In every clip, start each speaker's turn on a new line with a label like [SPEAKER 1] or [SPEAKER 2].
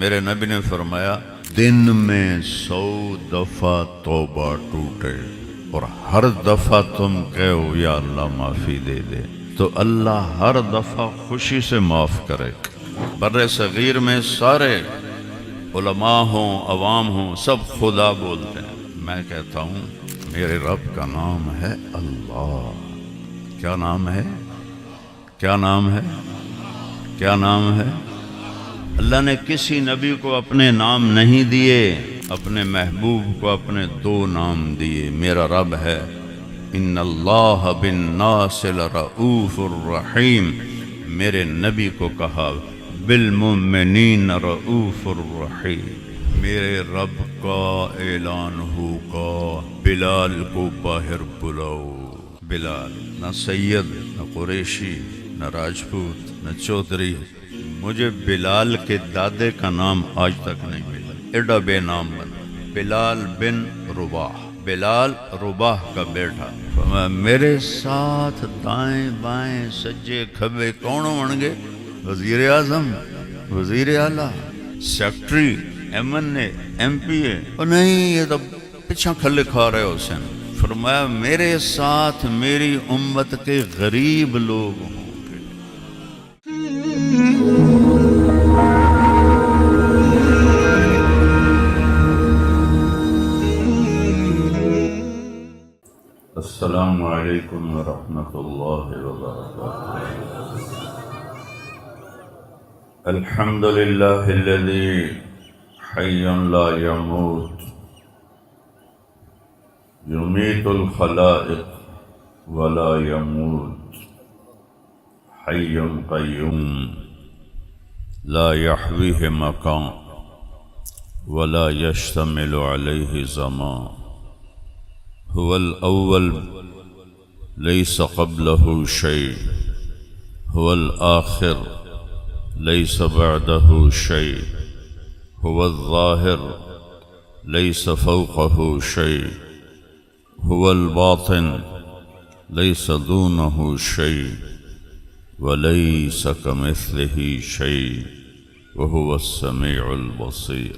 [SPEAKER 1] میرے نبی نے فرمایا دن میں 100 دفعہ توبہ ٹوٹے اور ہر دفعہ تم کہو یا اللہ معافی دے دے تو اللہ ہر دفعہ خوشی سے معاف کرے۔ بر صغیر میں سارے علماء ہوں عوام ہوں سب خدا بولتے ہیں، میں کہتا ہوں میرے رب کا نام ہے اللہ۔ کیا نام ہے؟ کیا نام ہے؟ کیا نام ہے؟ اللہ نے کسی نبی کو اپنے نام نہیں دیے، اپنے محبوب کو اپنے 2 نام دیے۔ میرا رب ہے ان اللہ بالناس لرؤوف الرحیم، میرے نبی کو کہا بالمؤمنین رؤوف الرحیم۔ میرے رب کا اعلان ہوگا بلال کو باہر بلاؤ۔ بلال نہ سید نہ قریشی نہ راجپوت نہ چودھری، مجھے بلال کے دادے کا نام آج تک نہیں ملا، ایڈا بے نام بنا، بلال بن رباح، بلال رباح کا بیٹا۔ میرے ساتھ دائیں بائیں سجے کھبے کون ہوں گے؟ وزیر اعظم، وزیر اعلیٰ، سیکٹری، ایم این اے، ایم پی اے، اور نہیں یہ تو پیچھا کھلے کھا رہے حسین۔ فرمایا میرے ساتھ میری امت کے غریب لوگ ہوں گے۔ السلام علیکم ورحمۃ اللہ وبرکاتہ۔ الحمد للہ الذی حی لا يموت یمیت الخلائق ولا يموت حی قیوم لا یحویہ مکان ولا یشتمل علیہ زمان، هو الأول ليس قبله شيء، هو الآخر ليس بعده شيء، هو الظاهر ليس فوقه شيء، هو الباطن ليس دونه شيء، وليس كمثله شيء، وهو السميع البصير۔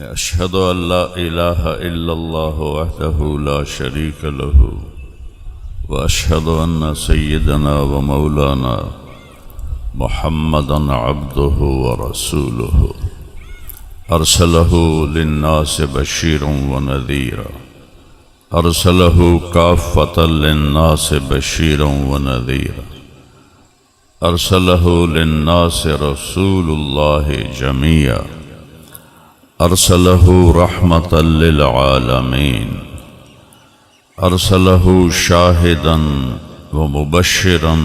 [SPEAKER 1] أشهد أن لا إله إلا الله وحده لا شريك له، وأشهد أن سيدنا ومولانا محمدا عبده ورسوله، أرسله للناس بشيرا ونذيرا، أرسله كافة للناس بشيرا ونذيرا، أرسله للناس رسول الله جميعا، أرسله رحمة للعالمين، أرسله شاهدا ومبشرا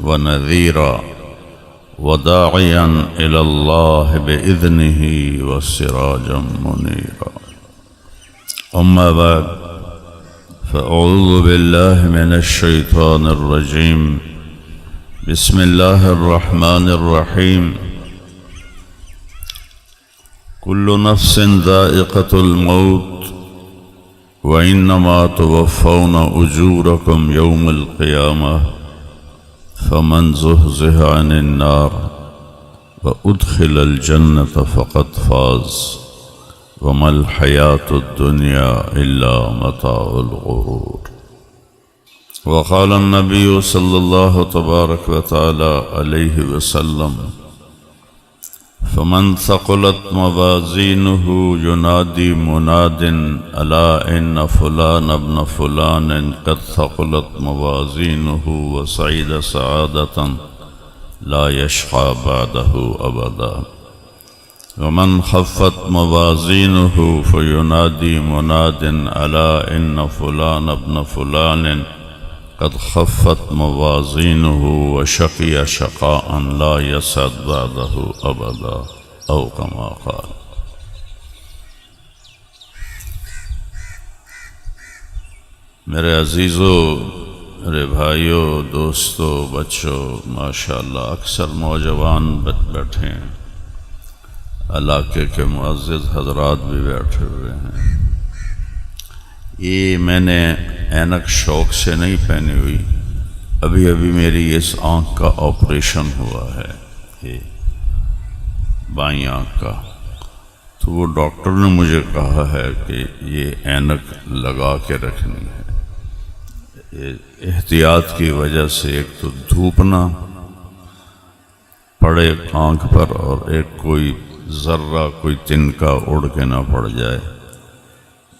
[SPEAKER 1] ونذيرا وداعيا إلى الله بإذنه وسراجا منيرا۔ أما بعد، فأعوذ بالله من الشيطان الرجيم، بسم الله الرحمن الرحيم۔ كل نفس ذائقة الموت وإنما توفون أجوركم يوم القيامة، فمن زحزح عن النار وأدخل الجنة فقد فاز، وما الحياة الدنيا إلا متاع الغرور۔ وقال النبي صلى الله تبارك وتعالى عليه وسلم، فمن ثقلت موازينه ينادي مناد ألا إن فلان ابن فلان قد ثقلت موازينه وسعيد سعادة لا يشقى بعده أبدا، ومن خفت موازينه فينادي مناد ألا إن فلان ابن فلان قد خفت موازينه وشقي شقاء لا يسعد بعده أبدا، أو كما قال۔ میرے عزیزو، میرے بھائیو، دوستو، بچوں، ماشاءاللہ اکثر نوجوان بیٹھے ہیں، علاقے کے معزز حضرات بھی بیٹھے ہوئے ہیں۔ یہ میں نے اینک شوق سے نہیں پہنی ہوئی، ابھی میری اس آنکھ کا آپریشن ہوا ہے۔ بائیں آنکھ کا، تو وہ ڈاکٹر نے مجھے کہا ہے کہ یہ اینک لگا کے رکھنی ہے، احتیاط کی وجہ سے ایک تو دھوپ نہ پڑے آنکھ پر، اور ایک کوئی ذرہ کوئی تنکا اڑ کے نہ پڑ جائے۔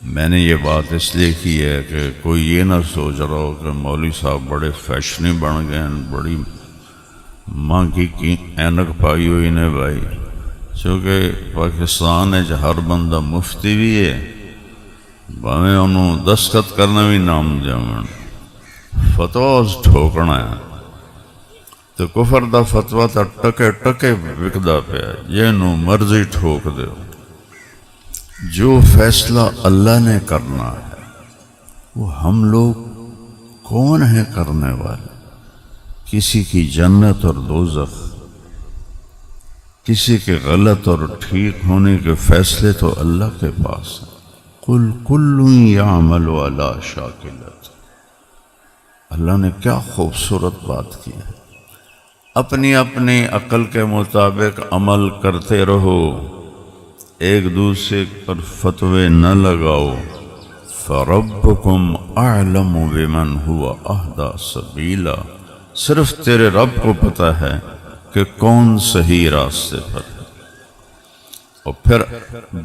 [SPEAKER 1] میں نے یہ بات اس لیے کی ہے کہ کوئی یہ نہ سوچ رہا ہو کہ مولوی صاحب بڑے فیشنی بن گئے ہیں، بڑی مہنگی کی اینک پائی ہوئی نے بھائی، چونکہ پاکستان ہے ہر بندہ مفتی بھی ہے، بھاویں انہوں دستخط کرنا بھی نام جامن فتواز ٹھوکنا ہے، تو کفر دا فتوا تا ٹکے ٹکے وکدا پیا، جنوں مرضی ٹھوک دیو۔ جو فیصلہ اللہ نے کرنا ہے وہ ہم لوگ کون ہیں کرنے والے؟ کسی کی جنت اور دوزخ، کسی کے غلط اور ٹھیک ہونے کے فیصلے تو اللہ کے پاس ہیں۔ قل کل یعمل علی شاکلۃ، اللہ نے کیا خوبصورت بات کی ہے، اپنی اپنی عقل کے مطابق عمل کرتے رہو، ایک دوسرے پر فتوے نہ لگاؤ۔ فَرَبُّكُمْ أَعْلَمُ بِمَنْ هُوَ أَهْدَى سَبِيلًا، صرف تیرے رب کو پتہ ہے کہ کون صحیح راستے پر ہے۔ اور پھر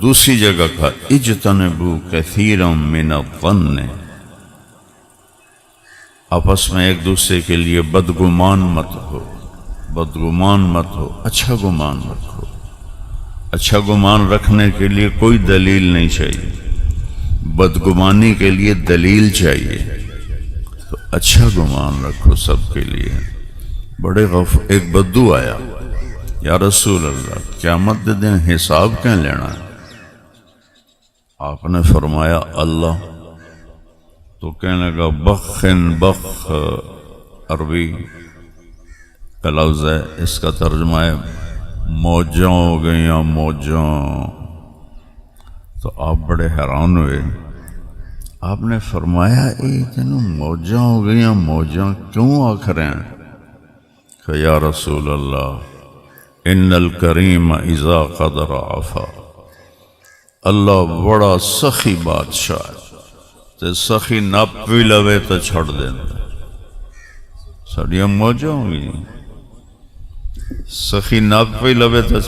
[SPEAKER 1] دوسری جگہ کا اجتنبوا كثيرا من الظن، آپس میں ایک دوسرے کے لیے بدگمان مت ہو، بدگمان مت ہو، اچھا گمان رکھو۔ اچھا گمان رکھنے کے لیے کوئی دلیل نہیں چاہیے، بدگمانی کے لیے دلیل چاہیے، تو اچھا گمان رکھو سب کے لیے۔ بڑے ایک بدو آیا، یا رسول اللہ قیامت کے دن حساب کیا لینا ہے؟ آپ نے فرمایا اللہ، تو کہنے لگا بخن بخ، عربی کا لفظ ہے، اس کا ترجمہ ہے موجاں ہو گئیاں موجاں۔ تو آپ بڑے حیران ہوئے، آپ نے فرمایا تینوں موجاں ہو گئیاں موجاں کیوں آکھ رہے ہیں؟ کہ یا رسول اللہ ان الکریم اذا قدر عفا، اللہ بڑا سخی بادشاہ ہے، تے سخی نپ بھی لوے تو چھڑ دینا، ساڑیاں موجاں ہو گئی، سخی ناپ پہ لوے تو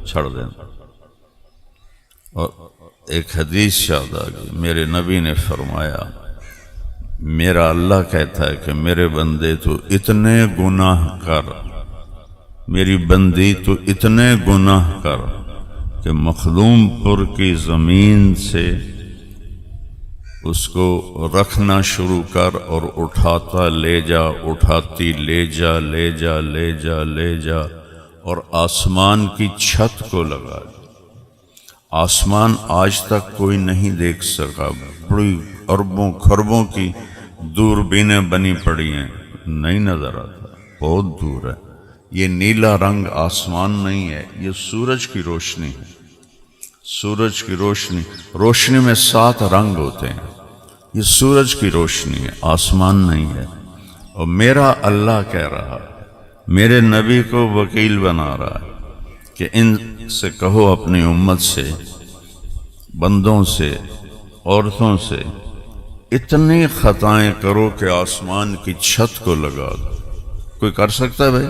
[SPEAKER 1] چھڑ دینا۔ اور ایک حدیث شاد آ گئی، میرے نبی نے فرمایا، میرا اللہ کہتا ہے کہ میرے بندے تو اتنے گناہ کر، میری بندی تو اتنے گناہ کر کہ مخدوم پور کی زمین سے اس کو رکھنا شروع کر، اور اٹھاتا لے جا، اٹھاتی لے جا لے جا لے جا لے جا، اور آسمان کی چھت کو لگا دیا۔ آسمان آج تک کوئی نہیں دیکھ سکا، بڑی اربوں خربوں کی دوربینیں بنی پڑی ہیں، نہیں نظر آتا، بہت دور ہے۔ یہ نیلا رنگ آسمان نہیں ہے، یہ سورج کی روشنی ہے، سورج کی روشنی، روشنی میں 7 رنگ ہوتے ہیں، یہ سورج کی روشنی ہے، آسمان نہیں ہے۔ اور میرا اللہ کہہ رہا ہے، میرے نبی کو وکیل بنا رہا ہے کہ ان سے کہو اپنی امت سے، بندوں سے، عورتوں سے، اتنی خطائیں کرو کہ آسمان کی چھت کو لگا دو۔ کوئی کر سکتا ہے بھائی؟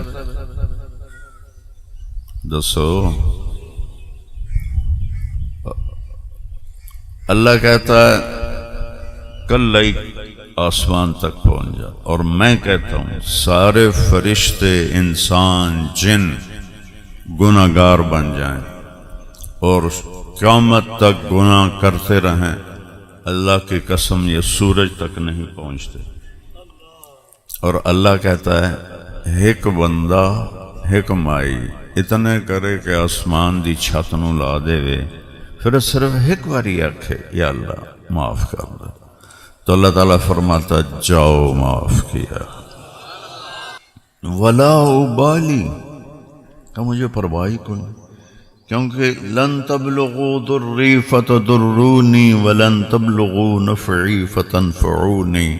[SPEAKER 1] دسو۔ اللہ کہتا ہے کل آسمان تک پہنچ جا، اور میں کہتا ہوں سارے فرشتے، انسان، جن گناہگار بن جائیں اور قیامت تک گناہ کرتے رہیں، اللہ کی قسم یہ سورج تک نہیں پہنچتے۔ اور اللہ کہتا ہے ایک بندہ ایک مائی اتنے کرے کہ آسمان دی چھت نو لا دے وے، پھر صرف ایک باری آکھے یا اللہ معاف کر دے، تو اللہ تعالیٰ فرماتا جاؤ معاف کیا، ولا ابالی، کہ مجھے پرواہ کو نہیں، کیونکہ لن تبلغوا ضری فتضرونی ولن تبلغوا نفعی فتنفعونی،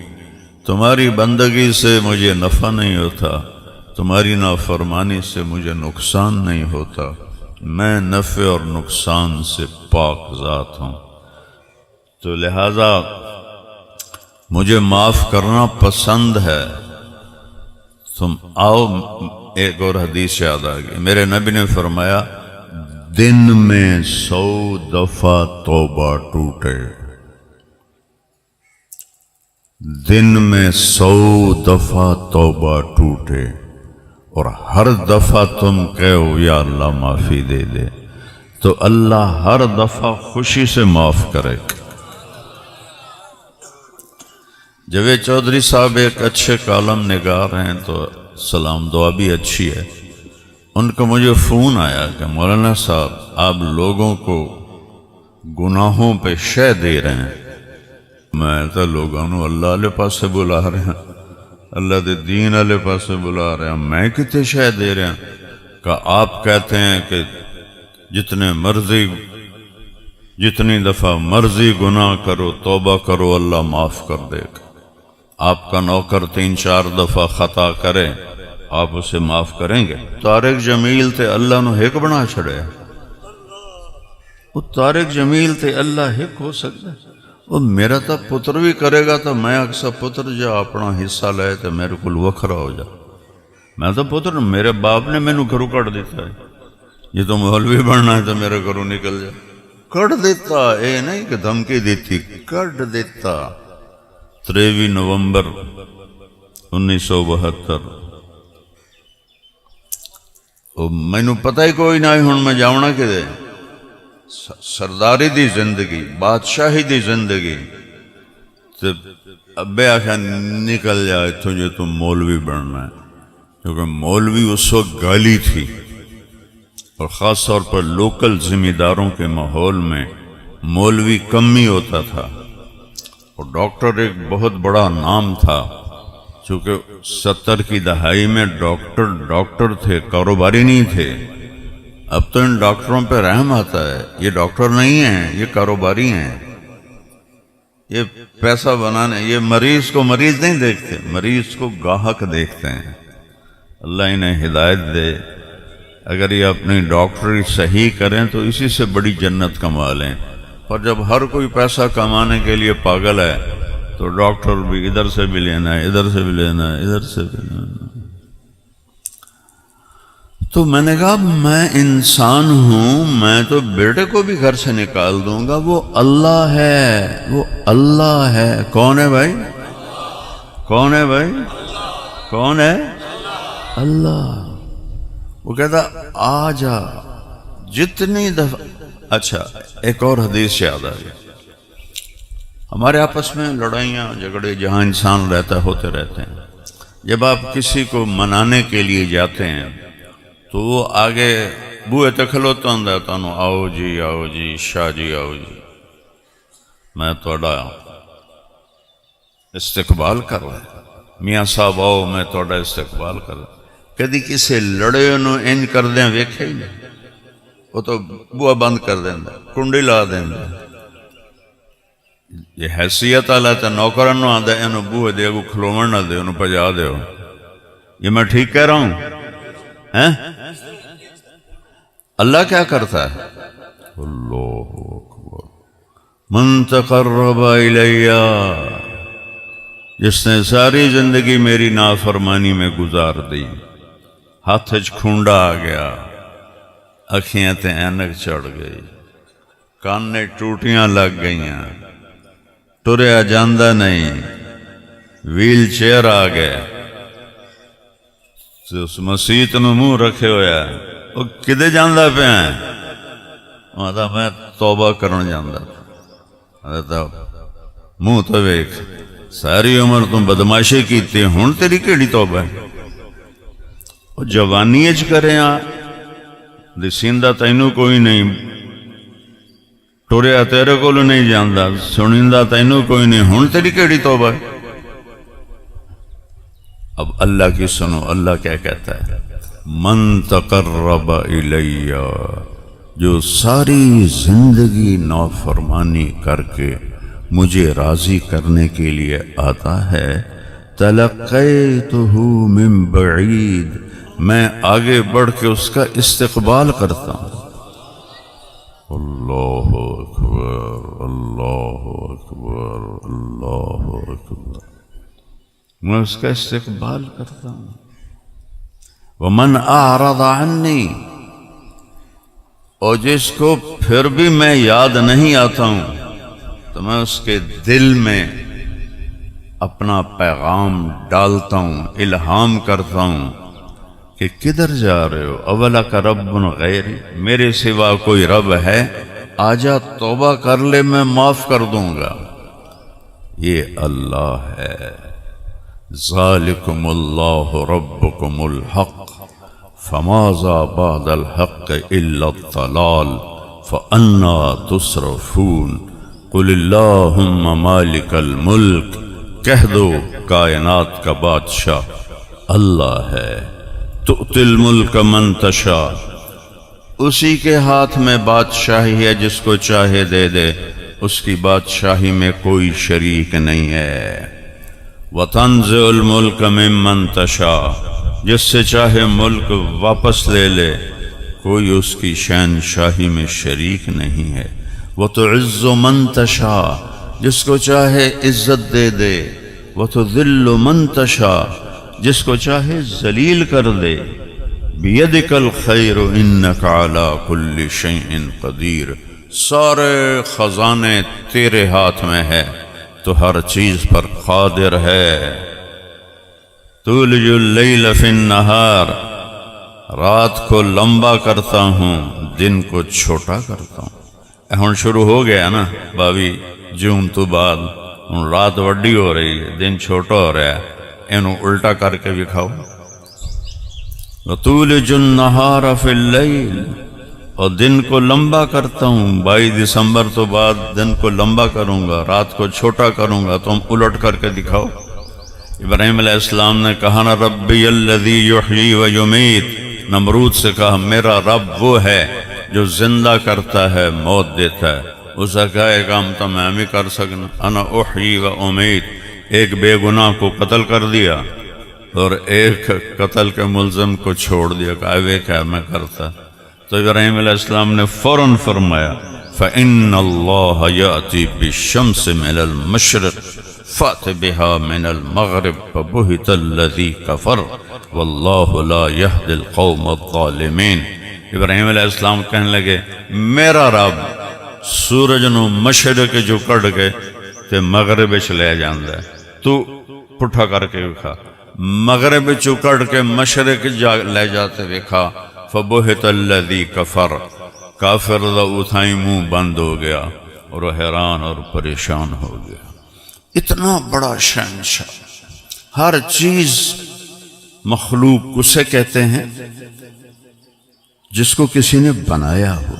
[SPEAKER 1] تمہاری بندگی سے مجھے نفع نہیں ہوتا، تمہاری نافرمانی سے مجھے نقصان نہیں ہوتا، میں نفع اور نقصان سے پاک ذات ہوں، تو لہذا مجھے معاف کرنا پسند ہے۔ تم آؤ، ایک اور حدیث یاد آ گئی، میرے نبی نے فرمایا دن میں 100 دفعہ توبہ ٹوٹے، دن میں 100 دفعہ توبہ ٹوٹے، اور ہر دفعہ تم کہو یا اللہ معافی دے دے، تو اللہ ہر دفعہ خوشی سے معاف کرے۔ جاوید چودھری صاحب ایک اچھے کالم نگار ہیں، تو سلام دعا بھی اچھی ہے۔ ان کا مجھے فون آیا کہ مولانا صاحب آپ لوگوں کو گناہوں پہ شے دے رہے ہیں۔ میں تو لوگوں نے اللہ والے پاسے بلا رہے ہیں، اللہ دے دین والے پاسے بلا رہے ہیں، میں کتنے شے دے رہے ہیں؟ کہ آپ کہتے ہیں کہ جتنی دفعہ مرضی گناہ کرو توبہ کرو اللہ معاف کر دے گا۔ آپ کا نوکر 3-4 دفعہ خطا کرے آپ اسے معاف کریں گے؟ طارق جمیل تے اللہ نو ہک بنا چھڑے، وہ طارق جمیل تے اللہ ہک ہو سکتا ہے؟ وہ میرا تا پتر بھی کرے گا تو میں اکثر پتر جا اپنا حصہ لے تو میرے کو وکھرا ہو جا۔ میں تو پتر، میرے باپ نے میں نو گھروں کٹ دیتا ہے، یہ تو مولوی بننا ہے تو میرے گھروں نکل جا، کٹ دیتا، اے نہیں کہ دھمکی دیتی، کٹ دیتا۔ 23 نومبر 1972 میں نو پتہ ہی کوئی نہ ہوں میں جاؤنا کہ دے سرداری دی زندگی، بادشاہی دی زندگی، ابے آخیا نکل جا تجھے تم مولوی بننا ہے، کیونکہ مولوی اس وقت گالی تھی، اور خاص طور پر لوکل ذمہ داروں کے ماحول میں مولوی کم ہی ہوتا تھا، اور ڈاکٹر ایک بہت بڑا نام تھا، چونکہ 70 کی دہائی میں ڈاکٹر تھے، کاروباری نہیں تھے۔ اب تو ان ڈاکٹروں پہ رحم آتا ہے، یہ ڈاکٹر نہیں ہیں، یہ کاروباری ہیں، یہ پیسہ بنانے، یہ مریض کو مریض نہیں دیکھتے، مریض کو گاہک دیکھتے ہیں۔ اللہ انہیں ہدایت دے، اگر یہ اپنی ڈاکٹری صحیح کریں تو اسی سے بڑی جنت کما لیں، اور جب ہر کوئی پیسہ کمانے کے لیے پاگل ہے تو ڈاکٹر بھی ادھر سے بھی لینا ہے، ادھر سے بھی لینا ہے، ادھر سے بھی لینا ہے۔ تو میں نے کہا میں انسان ہوں، میں تو بیٹے کو بھی گھر سے نکال دوں گا، وہ اللہ ہے، وہ اللہ ہے۔ کون ہے بھائی؟ کون ہے بھائی؟ کون ہے؟ اللہ۔ وہ کہتا آ جا جتنی دفعہ۔ اچھا ایک اور حدیث یاد آ گئی، ہمارے آپس میں لڑائیاں جھگڑے جہاں انسان رہتا ہوتے رہتے ہیں، جب آپ کسی کو منانے کے لیے جاتے ہیں تو وہ آگے بوئے تے کھلوتا ہوں تانوں آؤ جی شاہ جی آؤ جی، میں توڑا استقبال کر رہا، میاں صاحب آؤ میں توڑا استقبال کر رہا۔ کدی کسے لڑے انہوں ان کر دیں ویکھے ہی نہیں، وہ تو بوا بند کر دیں، کنڈی لا دیں۔ یہ حیثیت آلہ تا نوکرن نو آدھا انہوں بوئے دے گو کھلومن نہ دے، انہوں پجا دے ہو۔ یہ میں ٹھیک کہہ رہا ہوں؟ اللہ کیا کرتا ہے؟ اللہ اکبر، من تقرب الیہ، جس نے ساری زندگی میری نافرمانی میں گزار دی، ہاتھ کھونڈا آ گیا، اکھیاں تے اینک چڑھ گئی، کانے ٹوٹیاں لگ گئیاں، ٹریا جاندہ نہیں، ویل چیئر آ گئے، اس مسیت نو منہ رکھے ہویا ہے، وہ کدے جاندہ پہ ہیں؟ وہ میں توبہ کرن جاندہ، منہ تو ویک ساری عمر تم بدماشی کیتی، ہن تیری کیڑی توبہ ہے؟ وہ جوانی اچ کرے ہاں دسیندہ تینوں کوئی نہیں، ٹوریا تیرے کو نہیں جاندہ، سنیندہ تینوں کوئی نہیں، ہن تیری کیڑی توبہ ہے؟ اب اللہ کی سنو، اللہ کیا کہتا ہے؟ من تقرب الیہ، جو ساری زندگی نافرمانی کر کے مجھے راضی کرنے کے لیے آتا ہے، تلقیتہ من بعید، میں آگے بڑھ کے اس کا استقبال کرتا ہوں۔ اللہ اکبر اللہ اکبر اللہ اکبر، میں اس کا استقبال کرتا ہوں۔ ومن اعرض عنی، اور جس کو پھر بھی میں یاد نہیں آتا ہوں تو میں اس کے دل میں اپنا پیغام ڈالتا ہوں، الہام کرتا ہوں کہ کدھر جا رہے ہو؟ اولک رب غیری، میرے سوا کوئی رب ہے؟ آجا توبہ کر لے، میں معاف کر دوں گا۔ یہ اللہ ہے۔ ذالکم اللہ ربکم الحق فماذا بعد الحق الا الضلال فانا تصرفون۔ قل اللہم مالک الملک، کہہ دو کائنات کا بادشاہ اللہ ہے۔ تؤتی الملک من تشاء، اسی کے ہاتھ میں بادشاہی ہے، جس کو چاہے دے دے، اس کی بادشاہی میں کوئی شریک نہیں ہے۔ وتنزع الملک ممن تشاء، جس سے چاہے ملک واپس لے لے، کوئی اس کی شہنشاہی میں شریک نہیں ہے۔ وتعز من تشاء، جس کو چاہے عزت دے دے۔ وتذل من تشاء، جس کو چاہے ذلیل کر دے۔ بیدک الخیر انک علی کل شیء قدیر، سارے خزانے تیرے ہاتھ میں ہے، تو ہر چیز پر قادر ہے۔ تولج اللیل فی النہار، رات کو لمبا کرتا ہوں، دن کو چھوٹا کرتا ہوں۔ ہن شروع ہو گیا نا باوی جون تو بعد، ہن رات وڈی ہو رہی ہے، دن چھوٹا ہو رہا ہے، انہوں الٹا کر کے بھی کھاؤ۔ وَتُولِجُ النَّهَارَ فِي اللَّيْلِ، اور دن کو لمبا کرتا ہوں، 22 دسمبر تو بعد دن کو لمبا کروں گا، رات کو چھوٹا کروں گا، تم الٹ کر کے دکھاؤ۔ ابراہیم علیہ السلام نے کہا نا ربی الذی یحیی و یمیت، نمرود سے کہا میرا رب وہ ہے جو زندہ کرتا ہے، موت دیتا ہے۔ اس نے کہا ایک کام تو میں بھی کر سکنا، انا احیی و امیت، ایک بے گناہ کو قتل کر دیا اور ایک قتل کے ملزم کو چھوڑ دیا، کہا وہ کیا میں کرتا۔ تو ابراہیم علیہ السلام نے فوراً فرمایا فَإِنَّ اللَّهَ يَأْتِي بِالشَّمْسِ مِنَ الْمَشْرِقِ فَأْتِ بِهَا مِنَ الْمَغْرِبِ فَبُهِتَ الَّذِي كَفَرَ وَاللَّهُ لَا يَهْدِي الْقَوْمَ الظَّالِمِينَ۔ ابراہیم علیہ السلام کہنے لگے میرا رب سورج نو مشرق جو کڑ کے تے مغرب چ لے جاندا ہے، تو پٹھا کر کے وکھا، مغرب چ کڑ کے مشرق لے جاتے وکھا۔ فبہت الذی کفر، کافر دا اتھائی منہ بند ہو گیا اور وہ حیران اور پریشان ہو گیا۔ اتنا بڑا شہنشاہ، ہر چیز مخلوق اسے کہتے ہیں جس کو کسی نے بنایا ہو،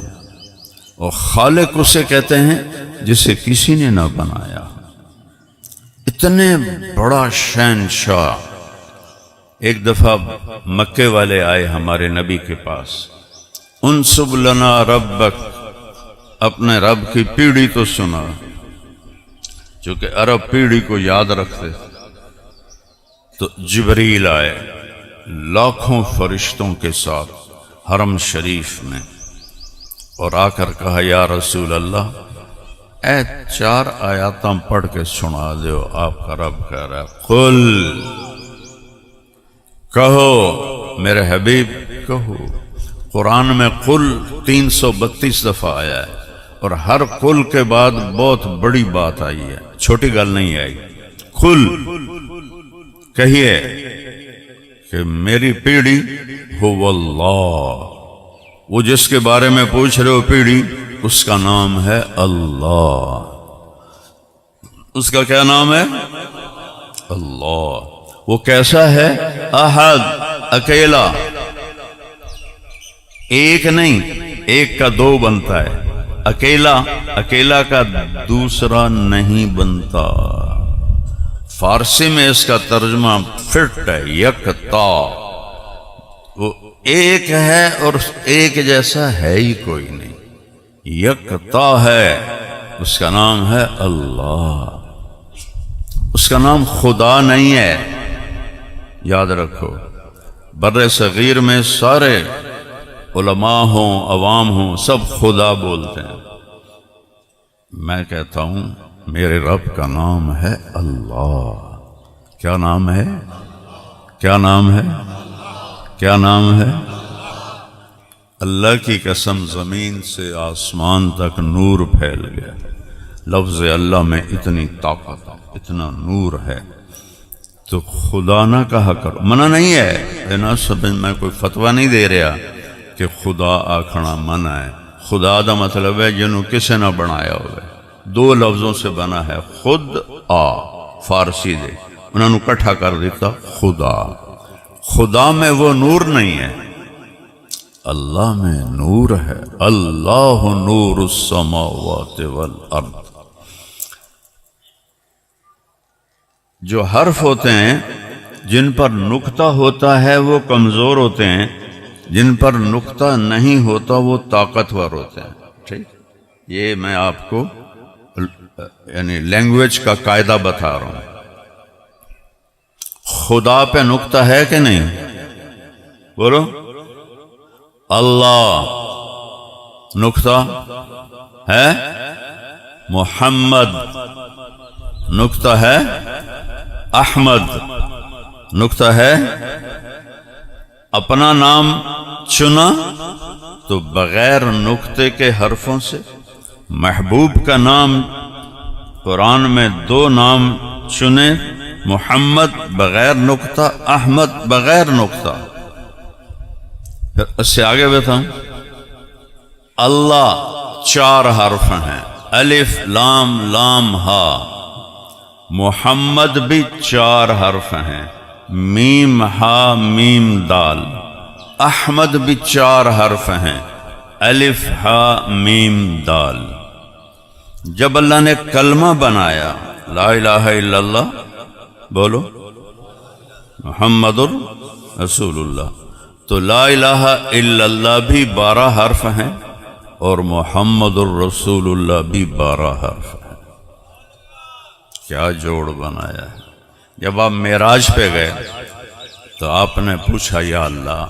[SPEAKER 1] اور خالق اسے کہتے ہیں جسے کسی نے نہ بنایا۔ اتنے بڑا شہنشاہ۔ ایک دفعہ مکے والے آئے ہمارے نبی کے پاس، انصب لنا ربک، اپنے رب کی پیڑھی تو سنا، چونکہ عرب پیڑھی کو یاد رکھتے۔ تو جبریل آئے لاکھوں فرشتوں کے ساتھ حرم شریف میں، اور آ کر کہا یا رسول اللہ اے 4 آیاتاں پڑھ کے سنا دیو، آپ کا رب کہہ رہا ہے قل، کہو میرے حبیب کہو۔ قرآن میں قل 332 دفعہ آیا ہے، اور ہر قل کے بعد بہت بڑی بات آئی ہے، چھوٹی گل نہیں آئی۔ قل کہیے کہ میری پیڑھی هو اللہ، وہ جس کے بارے میں پوچھ رہے ہو پیڑھی، اس کا نام ہے اللہ۔ اس کا کیا نام ہے؟ اللہ۔ وہ کیسا ہے؟ احد، اکیلا، ایک نہیں، ایک کا 2 بنتا ہے، اکیلا، اکیلا کا دوسرا نہیں بنتا۔ فارسی میں اس کا ترجمہ فٹ ہے، یکتا، وہ ایک ہے اور ایک جیسا ہے ہی کوئی نہیں، یکتا ہے، اس کا نام ہے اللہ۔ اس کا نام خدا نہیں ہے، یاد رکھو۔ بر صغیر میں سارے علماء ہوں عوام ہوں سب خدا بولتے ہیں. میں کہتا ہوں میرے رب کا نام ہے اللہ. کیا نام ہے؟ کیا نام ہے؟ کیا نام ہے؟ اللہ کی قسم زمین سے آسمان تک نور پھیل گیا. لفظ اللہ میں اتنی طاقت اتنا نور ہے تو خدا نہ کہا کرو. منع نہیں ہے نا سمجھ، میں کوئی فتویٰ نہیں دے رہا کہ خدا آکھنا منع ہے. خدا دا مطلب ہے جنہوں کسے نہ بنایا ہوئے. دو لفظوں سے بنا ہے خود آ فارسی دے انہوں نے کٹھا کر دیتا خدا. خدا میں وہ نور نہیں ہے، اللہ میں نور ہے. اللہ نور السماوات والارض. جو حرف ہوتے ہیں جن پر نقطہ ہوتا ہے وہ کمزور ہوتے ہیں، جن پر نقطہ نہیں ہوتا وہ طاقتور ہوتے ہیں. ٹھیک، یہ میں آپ کو یعنی لینگویج کا قاعدہ بتا رہا ہوں. خدا پہ نقطہ ہے کہ نہیں؟ بولو. اللہ نقطہ ہے، محمد نقطہ ہے، احمد نقطہ ہے. اپنا نام چنا تو بغیر نقطے کے حرفوں سے. محبوب کا نام قرآن میں دو نام چنے، محمد بغیر نقطہ، احمد بغیر نقطہ. پھر اس سے آگے بتاؤں. اللہ چار حرف ہیں، الف لام لام ہا. محمد بھی چار حرف ہیں، میم ہا میم دال. احمد بھی چار حرف ہیں، الف ہا میم دال. جب اللہ نے کلمہ بنایا لا الہ الا اللہ، بولو محمد رسول اللہ، تو لا الہ الا اللہ بھی 12 حرف ہیں اور محمد الرسول اللہ بھی 12 حرف ہیں. کیا جوڑ بنایا ہے. جب آپ معراج پہ گئے تو آپ نے پوچھا یا اللہ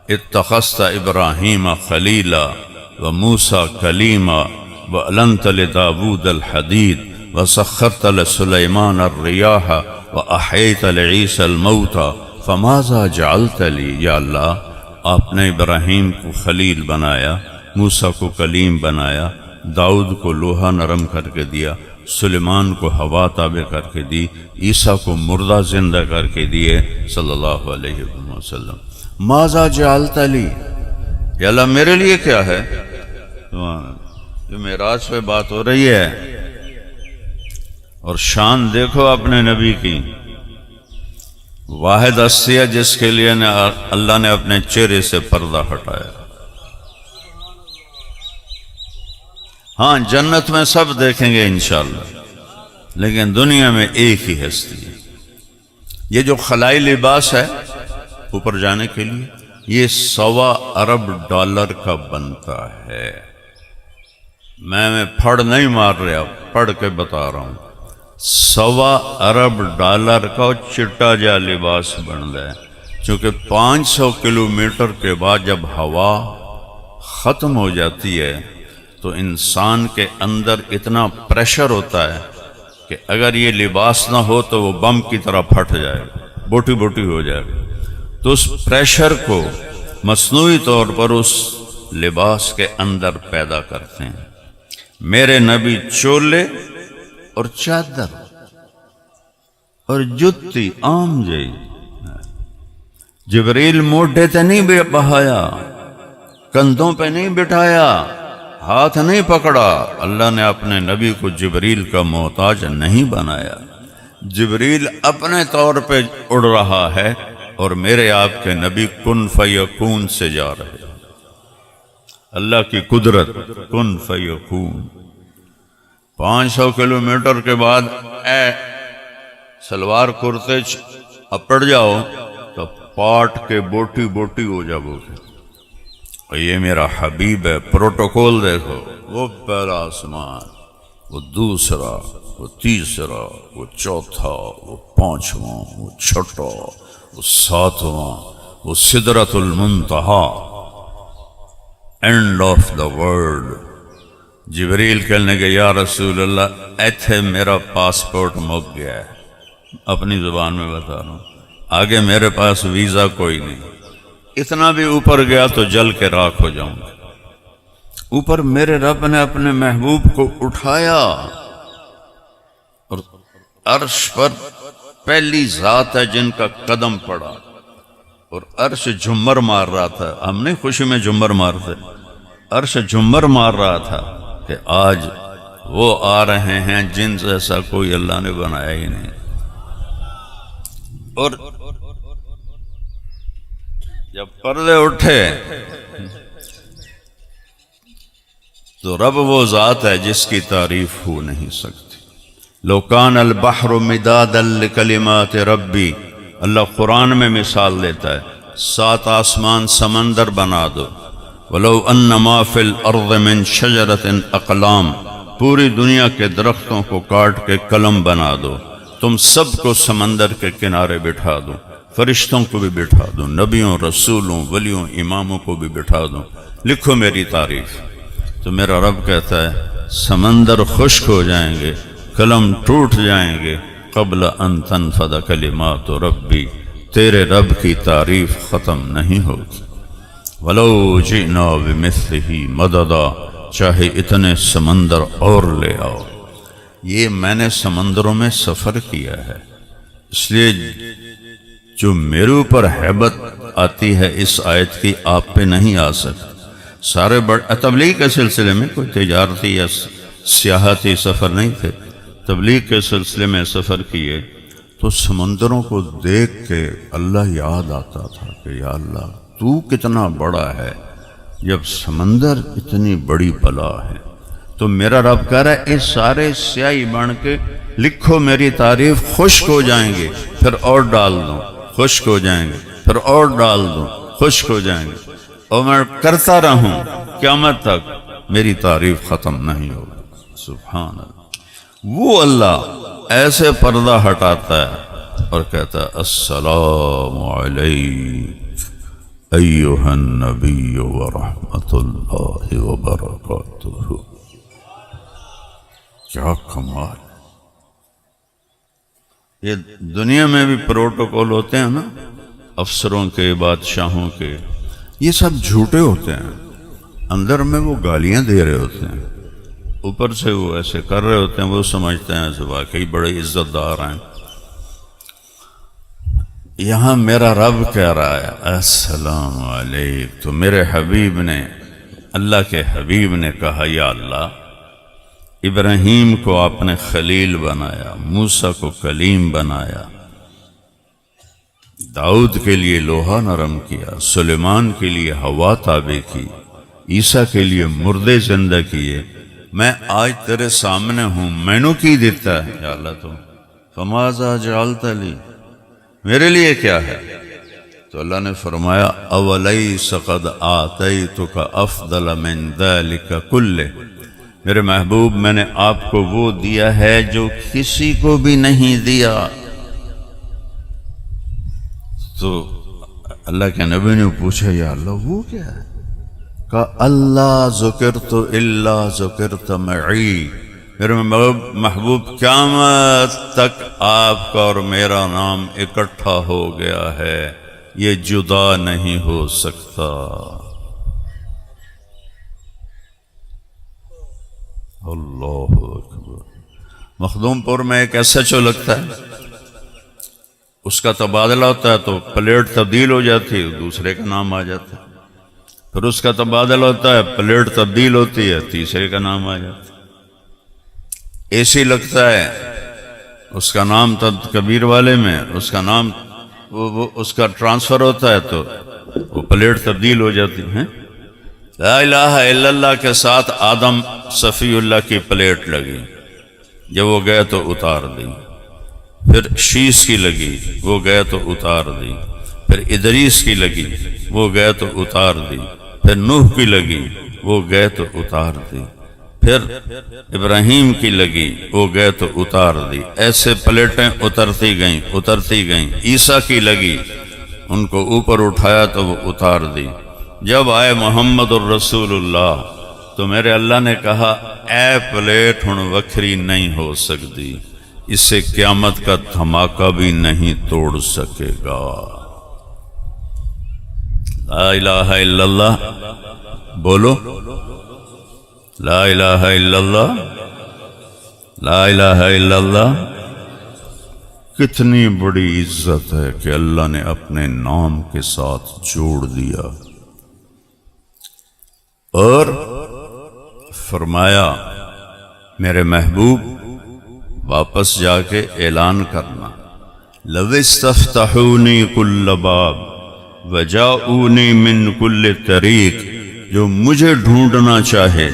[SPEAKER 1] اتخذت ابراہیم خلیلا وموسیٰ کلیما وَأَلَنْتَ لِدَاوُودَ الْحَدِيدَ وَسَخَّرْتَ لِسُلَيْمَانَ الرِّيَاحَ وَأَحْيَيْتَ لِعِيسَى الْمَوْتَى فَمَاذَا جَعَلْتَ لِي. یا اللہ آپ نے ابراہیم کو خلیل بنایا، موسیٰ کو کلیم بنایا، داؤد کو لوہا نرم کر کے دیا، سلیمان کو ہوا تابع کر کے دی، عیسیٰ کو مردہ زندہ کر کے دیے صلی اللہ علیہ وسلم. ماذا جعلت لی، یا اللہ میرے لیے کیا ہے؟ جو معراج پہ بات ہو رہی ہے. اور شان دیکھو اپنے نبی کی. واحد ہستی ہے جس کے لیے اللہ نے اپنے چہرے سے پردہ ہٹایا. ہاں جنت میں سب دیکھیں گے انشاءاللہ، لیکن دنیا میں ایک ہی ہستی ہے. یہ جو خلائی لباس ہے اوپر جانے کے لیے یہ $1.25 ارب کا بنتا ہے. میں پھڑ نہیں مار رہا، پڑھ کے بتا رہا ہوں. $1.25 ارب کا چٹا جا لباس بن رہا ہے. چونکہ 500 کلومیٹر کے بعد جب ہوا ختم ہو جاتی ہے تو انسان کے اندر اتنا پریشر ہوتا ہے کہ اگر یہ لباس نہ ہو تو وہ بم کی طرح پھٹ جائے گا، بوٹی بوٹی ہو جائے گا. تو اس پریشر کو مصنوعی طور پر اس لباس کے اندر پیدا کرتے ہیں. میرے نبی چولے اور چادر اور جتی عام جائی. جبریل موڈے تے نہیں بہایا، کندھوں پہ نہیں بٹھایا، ہاتھ نہیں پکڑا. اللہ نے اپنے نبی کو جبریل کا محتاج نہیں بنایا. جبریل اپنے طور پہ اڑ رہا ہے اور میرے آپ کے نبی کن فیکون سے جا رہے. اللہ کی قدرت کن فیکون. 500 کلومیٹر کے بعد اے سلوار کرتے اپڑ جاؤ تو پاٹ کے بوٹی بوٹی ہو جاؤ گے. یہ میرا حبیب ہے. پروٹوکول دیکھو، وہ پہلا آسمان، وہ دوسرا، وہ تیسرا، وہ چوتھا، وہ پانچواں، وہ چھٹا، وہ ساتواں، وہ سدرۃ المنتہا. End of the world. جبریل کہنے کہ یا رسول اللہ ایتھے میرا پاسپورٹ مک گیا ہے، اپنی زبان میں بتا رہا ہوں، آگے میرے پاس ویزا کوئی نہیں، اتنا بھی اوپر گیا تو جل کے راکھ ہو جاؤں گا۔ اوپر میرے رب نے اپنے محبوب کو اٹھایا اور عرش پر پہلی ذات ہے جن کا قدم پڑا، اور عرش جھمر مار رہا تھا۔ ہم نہیں خوشی میں جھمر مارتے، عرش جھمر مار رہا تھا کہ آج وہ آ رہے ہیں جن جیسا کوئی اللہ نے بنایا ہی نہیں۔ اور جب پردے اٹھے تو رب وہ ذات ہے جس کی تعریف ہو نہیں سکتی۔ لو کان البحر مدادا لکلمات ربی، اللہ قرآن میں مثال دیتا ہے، 7 آسمان سمندر بنا دو، ولو ان ما فی الارض من شجرۃ اقلام، پوری دنیا کے درختوں کو کاٹ کے قلم بنا دو، تم سب کو سمندر کے کنارے بٹھا دو، فرشتوں کو بھی بٹھا دو، نبیوں رسولوں ولیوں اماموں کو بھی بٹھا دو، لکھو میری تعریف، تو میرا رب کہتا ہے سمندر خشک ہو جائیں گے، قلم ٹوٹ جائیں گے، قبل ان تنفد کلمات ربی، تیرے رب کی تعریف ختم نہیں ہوگی۔ وَلَوْ جِئْنَا بِمِثْلِهِ مَدَدًا، چاہے اتنے سمندر اور لے آؤ۔ یہ میں نے سمندروں میں سفر کیا ہے، اس لیے جو میرے اوپر ہیبت آتی ہے اس آیت کی آپ پہ نہیں آ سکتی۔ سارے تبلیغ کے سلسلے میں کوئی تجارتی یا سیاحتی سفر نہیں تھے، تبلیغ کے سلسلے میں سفر کیے تو سمندروں کو دیکھ کے اللہ یاد آتا تھا کہ یا اللہ تو کتنا بڑا ہے، جب سمندر اتنی بڑی بلا ہے تو میرا رب کہہ رہا ہے اس سارے سیاہی بن کے لکھو میری تعریف، خشک ہو جائیں گے پھر اور ڈال دوں، خشک ہو جائیں گے پھر اور ڈال دوں، خشک ہو جائیں گے، اور میں کرتا رہوں قیامت تک، میری تعریف ختم نہیں ہوگی۔ سبحان اللہ۔ وہ اللہ ایسے پردہ ہٹاتا ہے اور کہتا ہے السلام علیک ایھا النبی ورحمۃ اللہ وبرکاتہ۔ کیا کمال! یہ دنیا میں بھی پروٹوکول ہوتے ہیں نا، افسروں کے، بادشاہوں کے، یہ سب جھوٹے ہوتے ہیں، اندر میں وہ گالیاں دے رہے ہوتے ہیں، اوپر سے وہ ایسے کر رہے ہوتے ہیں، وہ سمجھتے ہیں ایسے واقعی بڑے عزت دار ہیں۔ یہاں میرا رب کہہ رہا ہے السلام علیک، تو میرے حبیب نے، اللہ کے حبیب نے کہا یا اللہ ابراہیم کو آپ نے خلیل بنایا، موسیٰ کو کلیم بنایا، داؤد کے لیے لوہا نرم کیا، سلیمان کے لیے ہوا تابع کی، عیسیٰ کے لیے مردے زندہ کیے، میں آج تیرے سامنے ہوں، میں نے کی دیتا ہے یا اللہ تم فماذا جعلت لی، میرے لیے کیا ہے؟ تو اللہ نے فرمایا اولیس قد آتیتک افضل من ذلک کلہ، میرے محبوب میں نے آپ کو وہ دیا ہے جو کسی کو بھی نہیں دیا۔ تو اللہ کے نبی نے پوچھا یا اللہ وہ کیا ہے؟ کہا اللہ ذکرت الا ذکرت معی، میرے محبوب قیامت تک آپ کا اور میرا نام اکٹھا ہو گیا ہے، یہ جدا نہیں ہو سکتا۔ اللہ اکبر۔ مخدوم پور میں ایک ایس ایچ او لگتا ہے، اس کا تبادلہ ہوتا ہے تو پلیٹ تبدیل ہو جاتی ہے، دوسرے کا نام آ جاتا ہے، پھر اس کا تبادلہ ہوتا ہے، پلیٹ تبدیل ہوتی ہے، تیسرے کا نام آ جاتا ہے۔ اے سی لگتا ہے، اس کا نام تب کبیر والے میں، اس کا نام اس کا ٹرانسفر ہوتا ہے تو وہ پلیٹ تبدیل ہو جاتی ہے۔ لا الہ الا اللہ کے ساتھ آدم صفی اللہ کی پلیٹ لگی، جب وہ گئے تو اتار دی، پھر شیش کی لگی، وہ گئے تو اتار دی، پھر ادریس کی لگی، وہ گئے تو اتار دی، پھر نوح کی لگی، وہ گئے تو اتار دی، پھر ابراہیم کی لگی، وہ گئے تو اتار دی، ایسے پلیٹیں اترتی گئیں۔ عیسیٰ کی لگی، ان کو اوپر اٹھایا تو وہ اتار دی، جب آئے محمد الرسول اللہ تو میرے اللہ نے کہا اے پلیٹ ہن وکھری نہیں ہو سکتی، اسے قیامت کا دھماکہ بھی نہیں توڑ سکے گا۔ لا الہ الا اللہ بولو، لا الہ الا اللہ، لا الہ الا اللہ۔ کتنی بڑی عزت ہے کہ اللہ نے اپنے نام کے ساتھ جوڑ دیا اور فرمایا میرے محبوب واپس جا کے اعلان کرنا، لو استفتحونی کل باب وجاؤنی من کل طریق، جو مجھے ڈھونڈنا چاہے،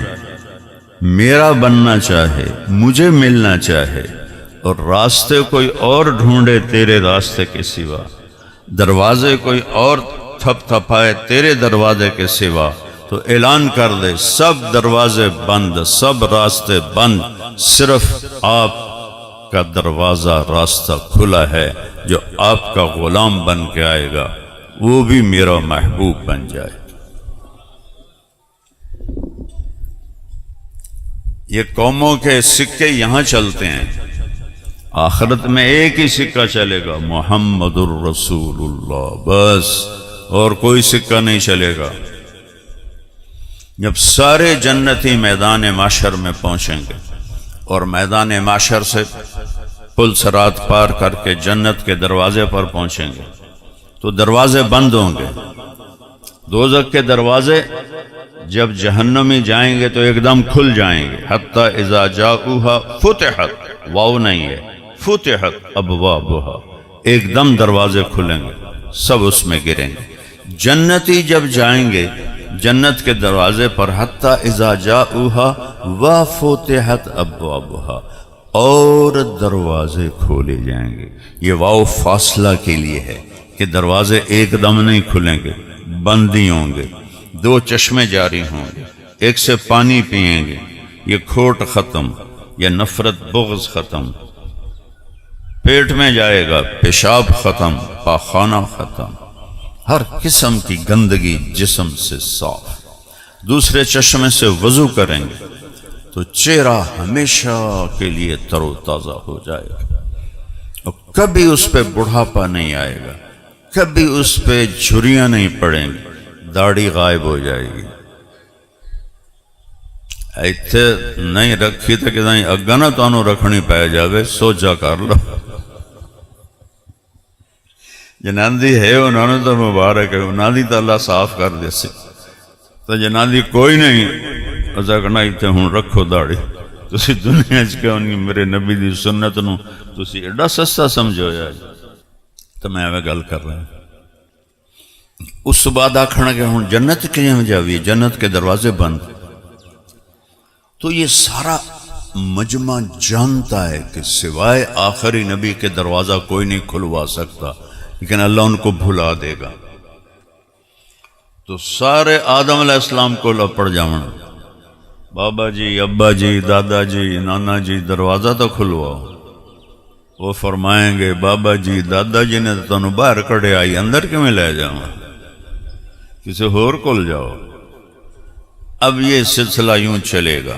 [SPEAKER 1] میرا بننا چاہے، مجھے ملنا چاہے اور راستے کوئی اور ڈھونڈے تیرے راستے کے سوا، دروازے کوئی اور تھپ تھپائے تیرے دروازے کے سوا، تو اعلان کر دے سب دروازے بند، سب راستے بند، صرف آپ کا دروازہ راستہ کھلا ہے، جو آپ کا غلام بن کے آئے گا وہ بھی میرا محبوب بن جائے۔ یہ قوموں کے سکے یہاں چلتے ہیں، آخرت میں ایک ہی سکہ چلے گا، محمد الرسول اللہ، بس اور کوئی سکہ نہیں چلے گا۔ جب سارے جنتی میدان معاشر میں پہنچیں گے اور میدان معاشر سے پل صراط پار کر کے جنت کے دروازے پر پہنچیں گے تو دروازے بند ہوں گے۔ دوزخ کے دروازے جب جہنمی جائیں گے تو ایک دم کھل جائیں گے، حتی اذا جاؤها فتحت، واو نہیں ہے، فتحت ابوابها، ایک دم دروازے کھلیں گے، سب اس میں گریں گے۔ جنتی جب جائیں گے جنت کے دروازے پر، حتی اذا جاؤها وفتحت ابوابها، اور دروازے کھولے جائیں گے۔ یہ واو فاصلہ کے لیے ہے کہ دروازے ایک دم نہیں کھلیں گے، بند ہی ہوں گے، دو چشمے جاری ہوں گے، ایک سے پانی پئیں گے، یہ کھوٹ ختم، یہ نفرت بغض ختم، پیٹ میں جائے گا پیشاب ختم، پاخانہ ختم، ہر قسم کی گندگی جسم سے صاف، دوسرے چشمے سے وضو کریں گے تو چہرہ ہمیشہ کے لیے تر و تازہ ہو جائے گا، اور کبھی اس پہ بڑھاپا نہیں آئے گا، کبھی اس پہ جھریاں نہیں پڑیں گی، داڑھی غائب ہو جائے گی۔ ایتھے نہیں رکھی تو کہ نہیں اگا نہ تانوں رکھنی پہ جاوے، سوچا کر لو۔ جناندی ہے انہوں نے تو مبارک ہے، انہوں نے تو اللہ صاف کر دے سی، تو جناندی کوئی نہیں اسا کہنا ایتھے ہوں رکھو داڑھی، تسی دنیا کہو نہیں میرے نبی دی سنت نو تسی ایڈا سستا سمجھو یا تو میں اوے گل کر رہا ہوں۔ اس بعد آکھنا کہ ہوں جنت کے ہم جاوی، جنت کے دروازے بند، تو یہ سارا مجمع جانتا ہے کہ سوائے آخری نبی کے دروازہ کوئی نہیں کھلوا سکتا، لیکن اللہ ان کو بھلا دے گا۔ تو سارے آدم علیہ السلام کو لپڑ جاؤں، بابا جی، ابا جی، دادا جی، نانا جی، دروازہ تو کھلواؤ۔ وہ فرمائیں گے بابا جی دادا جی نے تو تنوں باہر کڑے آئی، اندر کیوں میں لے جاؤں، کسی اور کول جاؤ۔ اب یہ سلسلہ یوں چلے گا،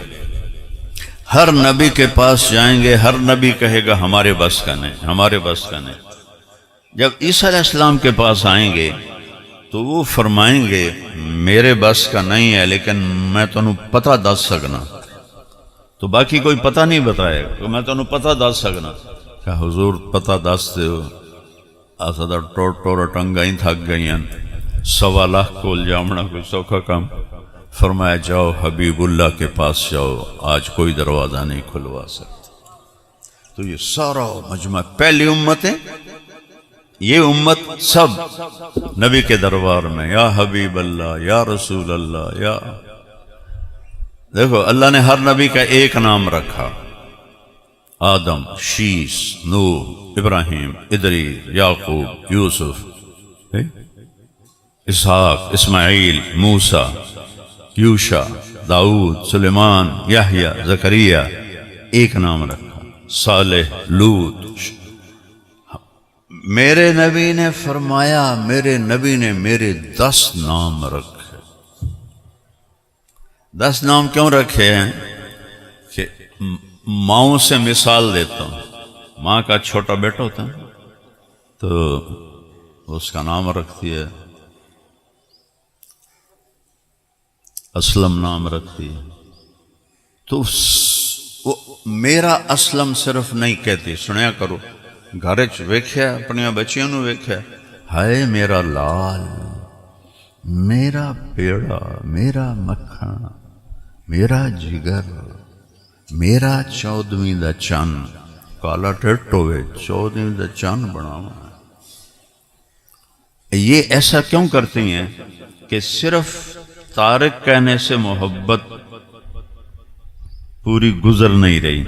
[SPEAKER 1] ہر نبی کے پاس جائیں گے، ہر نبی کہے گا ہمارے بس کا نہیں، ہمارے بس کا نہیں۔ جب عیسیٰ علیہ السلام کے پاس آئیں گے تو وہ فرمائیں گے میرے بس کا نہیں ہے، لیکن میں تنوں پتہ دس سکنا، تو باقی کوئی پتہ نہیں بتائے تو میں تنوں پتہ دس سکنا کہ حضور پتہ دس دے ہو، آسدہ ٹور ٹنگا ہی تھک گئی ہیں، 1.25 لاکھ کول جامنا کوئی سوکھا کام۔ فرمایا جاؤ حبیب اللہ کے پاس جاؤ، آج کوئی دروازہ نہیں کھلوا سکتا۔ تو یہ سارا مجمع پہلی امتیں، یہ امت سب نبی کے دربار میں یا حبیب اللہ، یا رسول اللہ، یا دیکھو اللہ نے ہر نبی کا ایک نام رکھا، آدم، شیس، نوح، ابراہیم، ادریس، یعقوب، یوسف، اسحاق، اسماعیل، موسیٰ، یوشع، داؤد، سلیمان، یحییٰ، زکریا، ایک نام رکھا، صالح، لوط۔ میرے نبی نے فرمایا میرے نبی نے میرے 10 نام رکھے، 10 نام کیوں رکھے ہیں کہ ماؤں سے مثال دیتا ہوں. ماں کا چھوٹا بیٹا ہوتا ہے تو اس کا نام رکھتی ہے، اسلم نام رکھتی ہے. تو وہ میرا اسلم صرف نہیں کہتی، سنیا کرو، گھر چ ویکھیا اپنی بچیاں نو ویکھیا، ہائے میرا لال، میرا پیڑا، میرا مکھن، میرا جگر، میرا 14ویں دا چن، کالا ٹٹ ہوئے 14ویں دا چن بناوا. یہ ایسا کیوں کرتی ہیں کہ صرف طارق کہنے سے محبت پوری گزر نہیں رہی،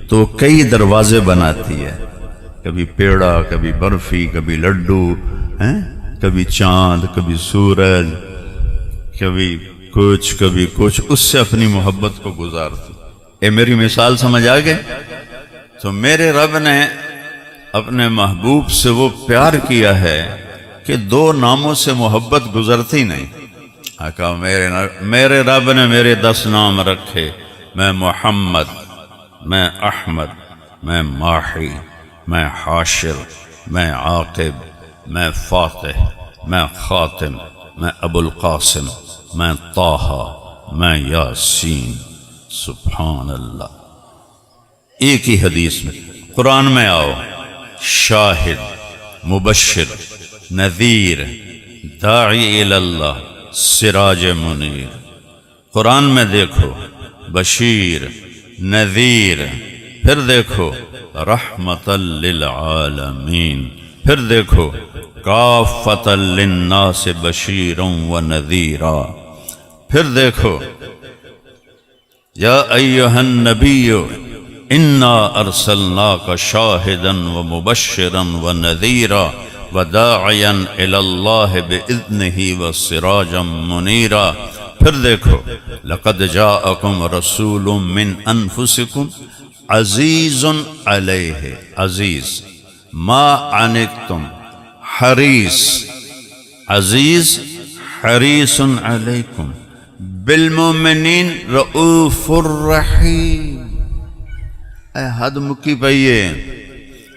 [SPEAKER 1] تو کئی دروازے بناتی ہے، کبھی پیڑا، کبھی برفی، کبھی لڈو، کبھی چاند، کبھی سورج، کبھی کچھ اس سے اپنی محبت کو گزارتی. اے میری مثال سمجھ آ گئے؟ تو میرے رب نے اپنے محبوب سے وہ پیار کیا ہے کہ 2 ناموں سے محبت گزرتی نہیں. کہا میرے رب نے میرے 10 نام رکھے، میں محمد، میں احمد، میں ماحی، میں حاشر، میں عاقب، میں فاتح، میں خاتم، میں ابو القاسم، میں طٰہٰ، میں یاسین. سبحان اللہ. ایک ہی حدیث میں. قرآن میں آؤ، شاہد، مبشر، نذیر، داعی اللہ، سراج منیر. قرآن میں دیکھو بشیر، نذیر، پھر دیکھو رحمت للعالمین، پھر دیکھو کافۃ للناس بشیرا و نذیرا، پھر دیکھو یا ایہا النبی انا ارسلناک شاہدا و مبشرا و نذیرا وداعیا الی اللہ باذنہ و سراجا منیرا. پھر دیکھو لقد جاءکم رسول من انفسکم عزیز علیہ، عزیز ما عنتم، حریص، عزیز حریص علیکم بالمؤمنین رؤوف الرحیم. اے حد مکی پئیے،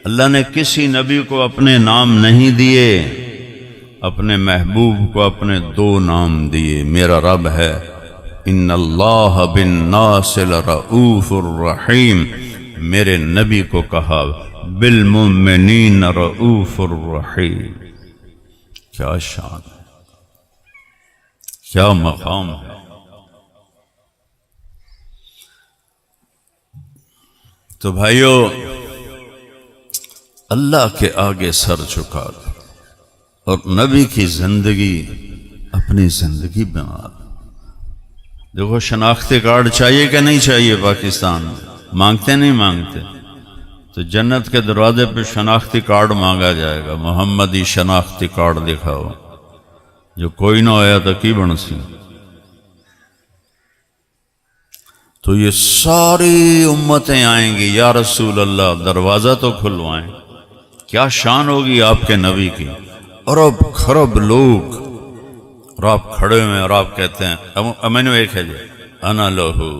[SPEAKER 1] اللہ نے کسی نبی کو اپنے نام نہیں دیے، اپنے محبوب کو اپنے 2 نام دیے. میرا رب ہے ان اللہ بالناس لرؤوف الرحیم، میرے نبی کو کہا بالمؤمنین رؤوف الرحیم. کیا شان ہے، کیا مقام ہے. تو بھائیو، اللہ کے آگے سر جھکا دو اور نبی کی زندگی اپنی زندگی بنا دو. دیکھو شناختی کارڈ چاہیے کہ نہیں چاہیے؟ پاکستان میں مانگتے نہیں مانگتے؟ تو جنت کے دروازے پہ شناختی کارڈ مانگا جائے گا، محمدی شناختی کارڈ دکھاؤ. جو کوئی نہ ہویا تو کی بن سی. تو یہ ساری امتیں آئیں گی، یا رسول اللہ دروازہ تو کھلوائیں. کیا شان ہوگی آپ کے نبی کی. ارب خرب لوگ، اور آپ کھڑے ہوئے اور آپ کہتے ہیں، میں نے ایک ہے جی، انا لہو،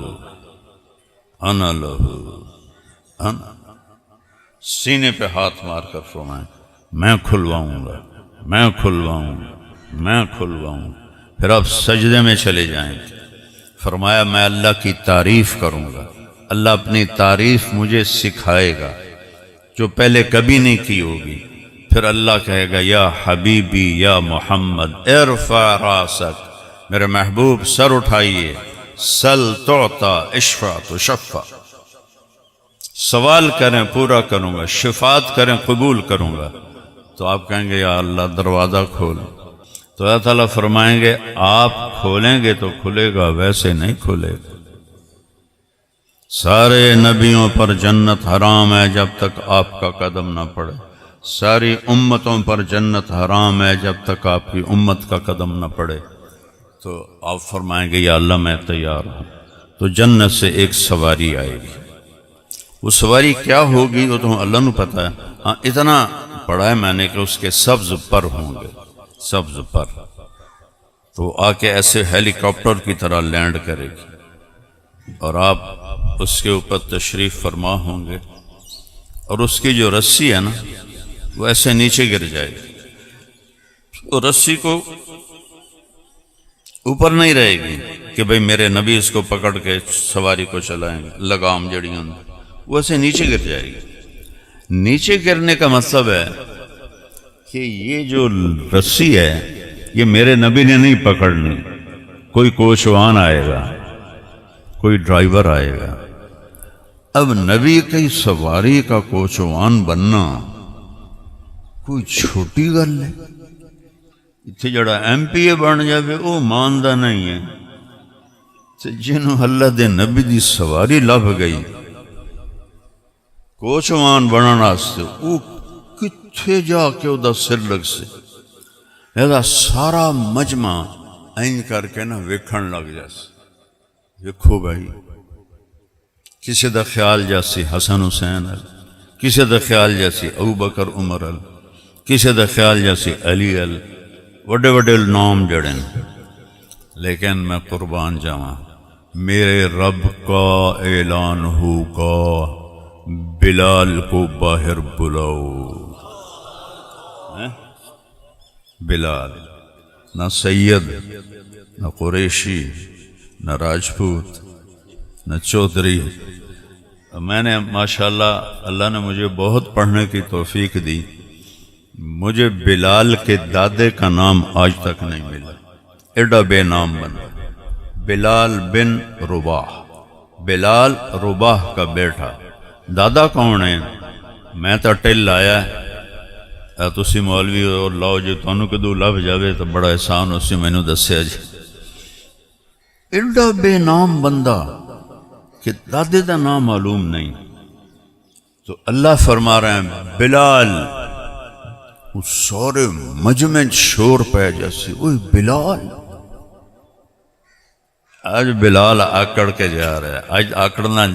[SPEAKER 1] انا لہو، انا، سینے پہ ہاتھ مار کر فرمائیں میں کھلواؤں گا، میں کھلواؤں گا، میں کھلواؤں. پھر آپ سجدے میں چلے جائیں گے. فرمایا میں اللہ کی تعریف کروں گا، اللہ اپنی تعریف مجھے سکھائے گا جو پہلے کبھی نہیں کی ہوگی. پھر اللہ کہے گا یا حبیبی یا محمد ارفع راسک، میرے محبوب سر اٹھائیے، سل تعطا اشفع تشفع، سوال کریں پورا کروں گا، شفاعت کریں قبول کروں گا. تو آپ کہیں گے یا اللہ دروازہ کھول. تو اللہ تعالیٰ فرمائیں گے آپ کھولیں گے تو کھلے گا، ویسے نہیں کھلے گا. سارے نبیوں پر جنت حرام ہے جب تک آپ کا قدم نہ پڑے، ساری امتوں پر جنت حرام ہے جب تک آپ کی امت کا قدم نہ پڑے. تو آپ فرمائیں گے یا اللہ میں تیار ہوں. تو جنت سے ایک سواری آئے گی. وہ سواری کیا ہوگی وہ تو اللہ نے پتہ ہے. ہاں اتنا پڑھا ہے میں نے کہ اس کے سبز پر ہوں گے، سبز پر. تو آ کے ایسے ہیلی کاپٹر کی طرح لینڈ کرے گی اور آپ اس کے اوپر تشریف فرما ہوں گے، اور اس کی جو رسی ہے نا وہ ایسے نیچے گر جائے گی، وہ رسی کو اوپر نہیں رہے گی کہ بھئی میرے نبی اس کو پکڑ کے سواری کو چلائیں گے، لگام جڑی ہوں وہ ایسے نیچے گر جائے گی۔ نیچے گرنے کا مطلب ہے کہ یہ جو رسی ہے یہ میرے نبی نے نہیں پکڑنی، کوئی کوچوان آئے گا، کوئی ڈرائیور آئے گا۔ اب نبی کی سواری کا کوچوان بننا کوئی چھوٹی گل ہے؟ اتنے جڑا ایم پی اے بن جائے وہ ماندا نہیں ہے، جنہوں اللہ دے نبی دی سواری لب گئی کوچوان بننا واسطے، وہ کتھے جا کے وہ دا سر لگ سے لہذا سارا مجمع این کر کے نا ویکھن لگ جاس۔ ویکھو بھائی، کسی دا خیال جاسی حسن حسین ال، کسی دا خیال جاسی ابو بکر عمر ال، کسی دا خیال جاسی علی ال، وڈے وڈے نام جڑن، لیکن میں قربان جاواں میرے رب کا اعلان ہوگا بلال کو باہر بلاؤ۔ بلال نہ سید، نہ قریشی، نہ راجپوت، نہ چودھری۔ میں نے ماشاءاللہ اللہ نے مجھے بہت پڑھنے کی توفیق دی، مجھے بلال کے دادے کا نام آج تک نہیں ملا، ایڈا بے نام بنا، بلال بن رباح، بلال رباح کا بیٹا۔ دادا کون ہے؟ میں تو ٹل آیا ہے، تسی مولوی اور لاؤ جی تانوں کدو لب جاوے تو بڑا احسان اسی میں نے دسیا جی۔ ایڈا بے نام بندہ کہ دادے دا نام معلوم نہیں، تو اللہ فرما رہے ہیں بلال، اس سارے مجمع شور پہ جیسی، اوہ بلال۔ آج بلال آکڑ کے جا رہا ہے، آج آکڑنا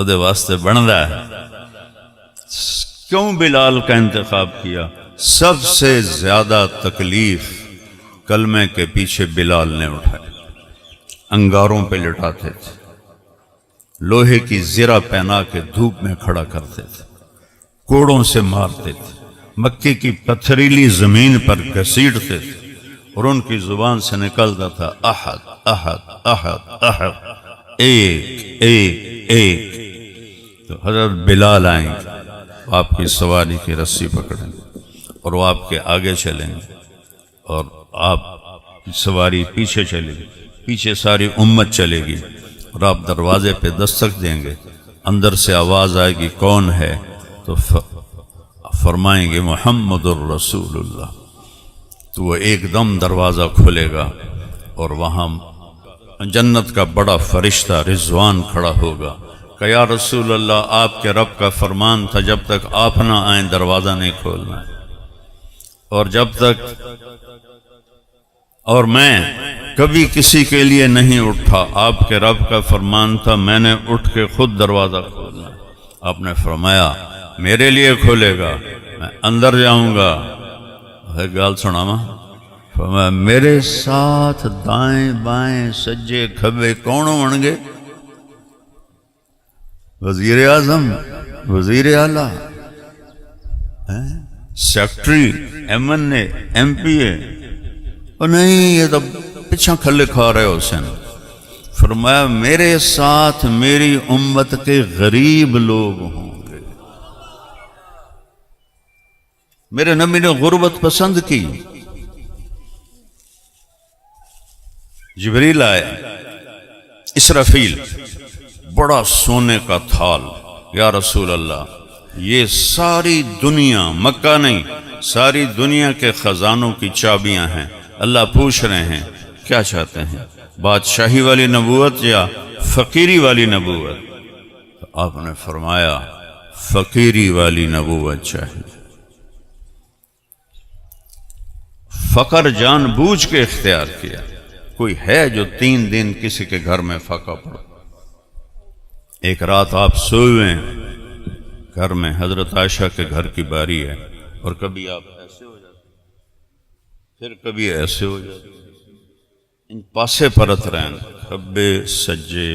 [SPEAKER 1] دے واسطے بندا ہے۔ کیوں بلال کا انتخاب کیا؟ سب سے زیادہ تکلیف کلمے کے پیچھے بلال نے اٹھائی، انگاروں پہ لٹاتے تھے، لوہے کی زرہ پہنا کے دھوپ میں کھڑا کرتے تھے، کوڑوں سے مارتے تھے، مکے کی پتھریلی زمین پر گھسیٹتے تھے، اور ان کی زبان سے نکلتا تھا احد احد احد احد، ایک ایک ایک۔ تو حضرت بلال آئیں گے، آپ کی سواری کی رسی پکڑیں گے اور وہ آپ کے آگے چلیں گے، اور آپ کی سواری پیچھے چلے گی، پیچھے ساری امت چلے گی، اور آپ دروازے پہ دستک دیں گے، اندر سے آواز آئے گی کون ہے؟ تو فرمائیں گے محمد الرسول اللہ، تو وہ ایک دم دروازہ کھلے گا اور وہاں جنت کا بڑا فرشتہ رضوان کھڑا ہوگا کہ یا رسول اللہ، آپ کے رب کا فرمان تھا جب تک آپ نہ آئیں دروازہ نہیں کھولنا، اور جب تک اور میں کبھی کسی کے لیے نہیں اٹھا، آپ کے رب کا فرمان تھا میں نے اٹھ کے خود دروازہ کھولنا۔ آپ نے فرمایا میرے لیے کھولے گا، میں اندر جاؤں گا۔ گال سناواں، فرمایا میرے ساتھ دائیں بائیں سجے کھبے کون ہون گے؟ وزیر اعظم، وزیر اعلیٰ، سیکٹری، ایم این اے، ایم پی اے؟ اور نہیں، یہ تو پیچھا کھلے کھا رہے حسین۔ فرمایا میرے ساتھ میری امت کے غریب لوگ ہوں گے۔ میرے نبی نے غربت پسند کی۔ جبریل آئے، اسرافیل، بڑا سونے کا تھال، یا رسول اللہ یہ ساری دنیا، مکہ نہیں ساری دنیا کے خزانوں کی چابیاں ہیں، اللہ پوچھ رہے ہیں کیا چاہتے ہیں، بادشاہی والی نبوت یا فقیری والی نبوت؟ تو آپ نے فرمایا فقیری والی نبوت چاہیے۔ فقر جان بوجھ کے اختیار کیا۔ کوئی ہے جو 3 دن کسی کے گھر میں فاقہ پڑا؟ ایک رات آپ سوئے ہوئے ہیں گھر میں، حضرت عائشہ کے گھر کی باری ہے، اور کبھی آپ ایسے ہو جاتے پھر کبھی ایسے ہو جاتے، ان پاسے پرت رہن کھبے سجے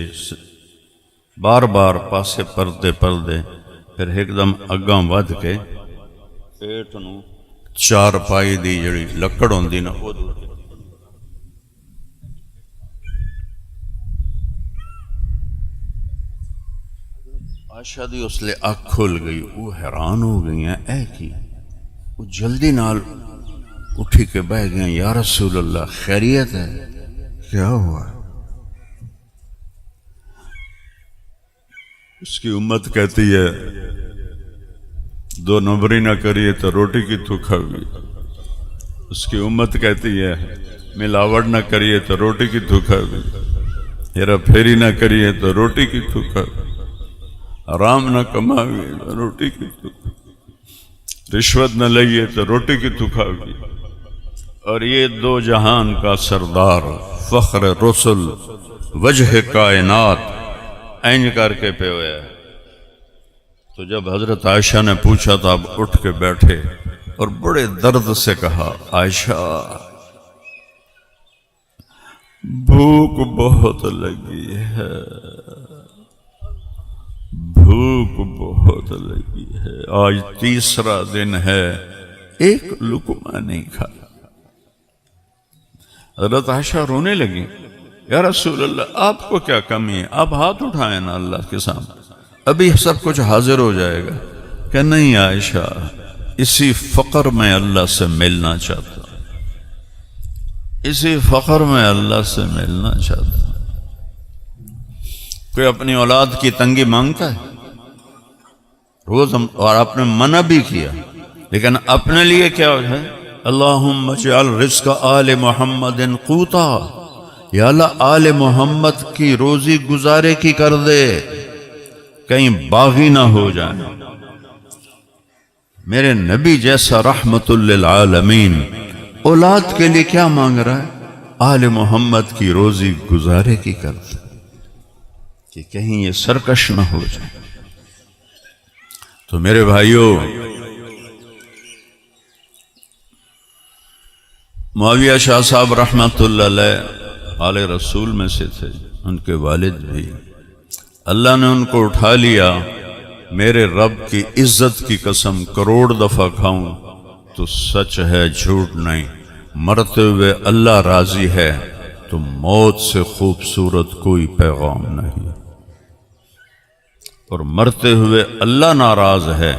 [SPEAKER 1] بار بار پاسے پردے پھر ایک دم اگاں ود کے پیٹ نو چار پائی دی جڑی لکڑ ہوندی نا وہ عائشہ دی اس لئے آنکھ کھل گئی، وہ حیران ہو گئی ہیں اے کی، وہ جلدی نال اٹھی کے بہ گئے، یا رسول اللہ خیریت ہے؟ کیا ہوا؟ اس کی امت کہتی ہے 2 نمبری نہ کریے تو روٹی کی تو کھاوی، اس کی امت کہتی ہے ملاوٹ نہ کریے تو روٹی کی تو کھاوی، ہیرا پھیری نہ کریے تو روٹی کی تو کھاوی، آرام نہ کماوی تو روٹی کی تو کھاوی، رشوت نہ لئیے تو روٹی کی تو کھاوی۔ اور یہ 2 جہان کا سردار فخر رسل وجہ کائنات اینج کر کے پہ ہویا ہے۔ تو جب حضرت عائشہ نے پوچھا تو اب اٹھ کے بیٹھے اور بڑے درد سے کہا، عائشہ بھوک بہت لگی ہے، بھوک بہت لگی ہے، آج 3 دن ہے ایک لقمہ نہیں کھایا۔ حضرت عائشہ رونے لگی، یا رسول اللہ آپ کو کیا کمی ہے، آپ ہاتھ اٹھائیں نا اللہ کے سامنے، ابھی سب کچھ حاضر ہو جائے گا۔ کہ نہیں عائشہ، اسی فقر میں اللہ سے ملنا چاہتا ہوں، اسی فقر میں اللہ سے ملنا چاہتا ہوں۔ کوئی اپنی اولاد کی تنگی مانگتا ہے روز، اور آپ نے منع بھی کیا، لیکن اپنے لیے کیا ہے؟ اللہم اجعل رزق آل محمد قوتا، یا اللہ آل محمد کی روزی گزارے کی کر دے، کہیں باغی نہ ہو جائیں۔ میرے نبی جیسا رحمت للعالمین اولاد کے لیے کیا مانگ رہا ہے؟ آل محمد کی روزی گزارے کی کر دے کہ کہیں یہ سرکش نہ ہو جائے۔ تو میرے بھائیوں، معاویہ شاہ صاحب رحمت اللہ علیہ آل رسول میں سے تھے، ان کے والد بھی، اللہ نے ان کو اٹھا لیا۔ میرے رب کی عزت کی قسم کروڑ دفعہ کھاؤں تو سچ ہے جھوٹ نہیں، مرتے ہوئے اللہ راضی ہے تو موت سے خوبصورت کوئی پیغام نہیں، اور مرتے ہوئے اللہ ناراض ہے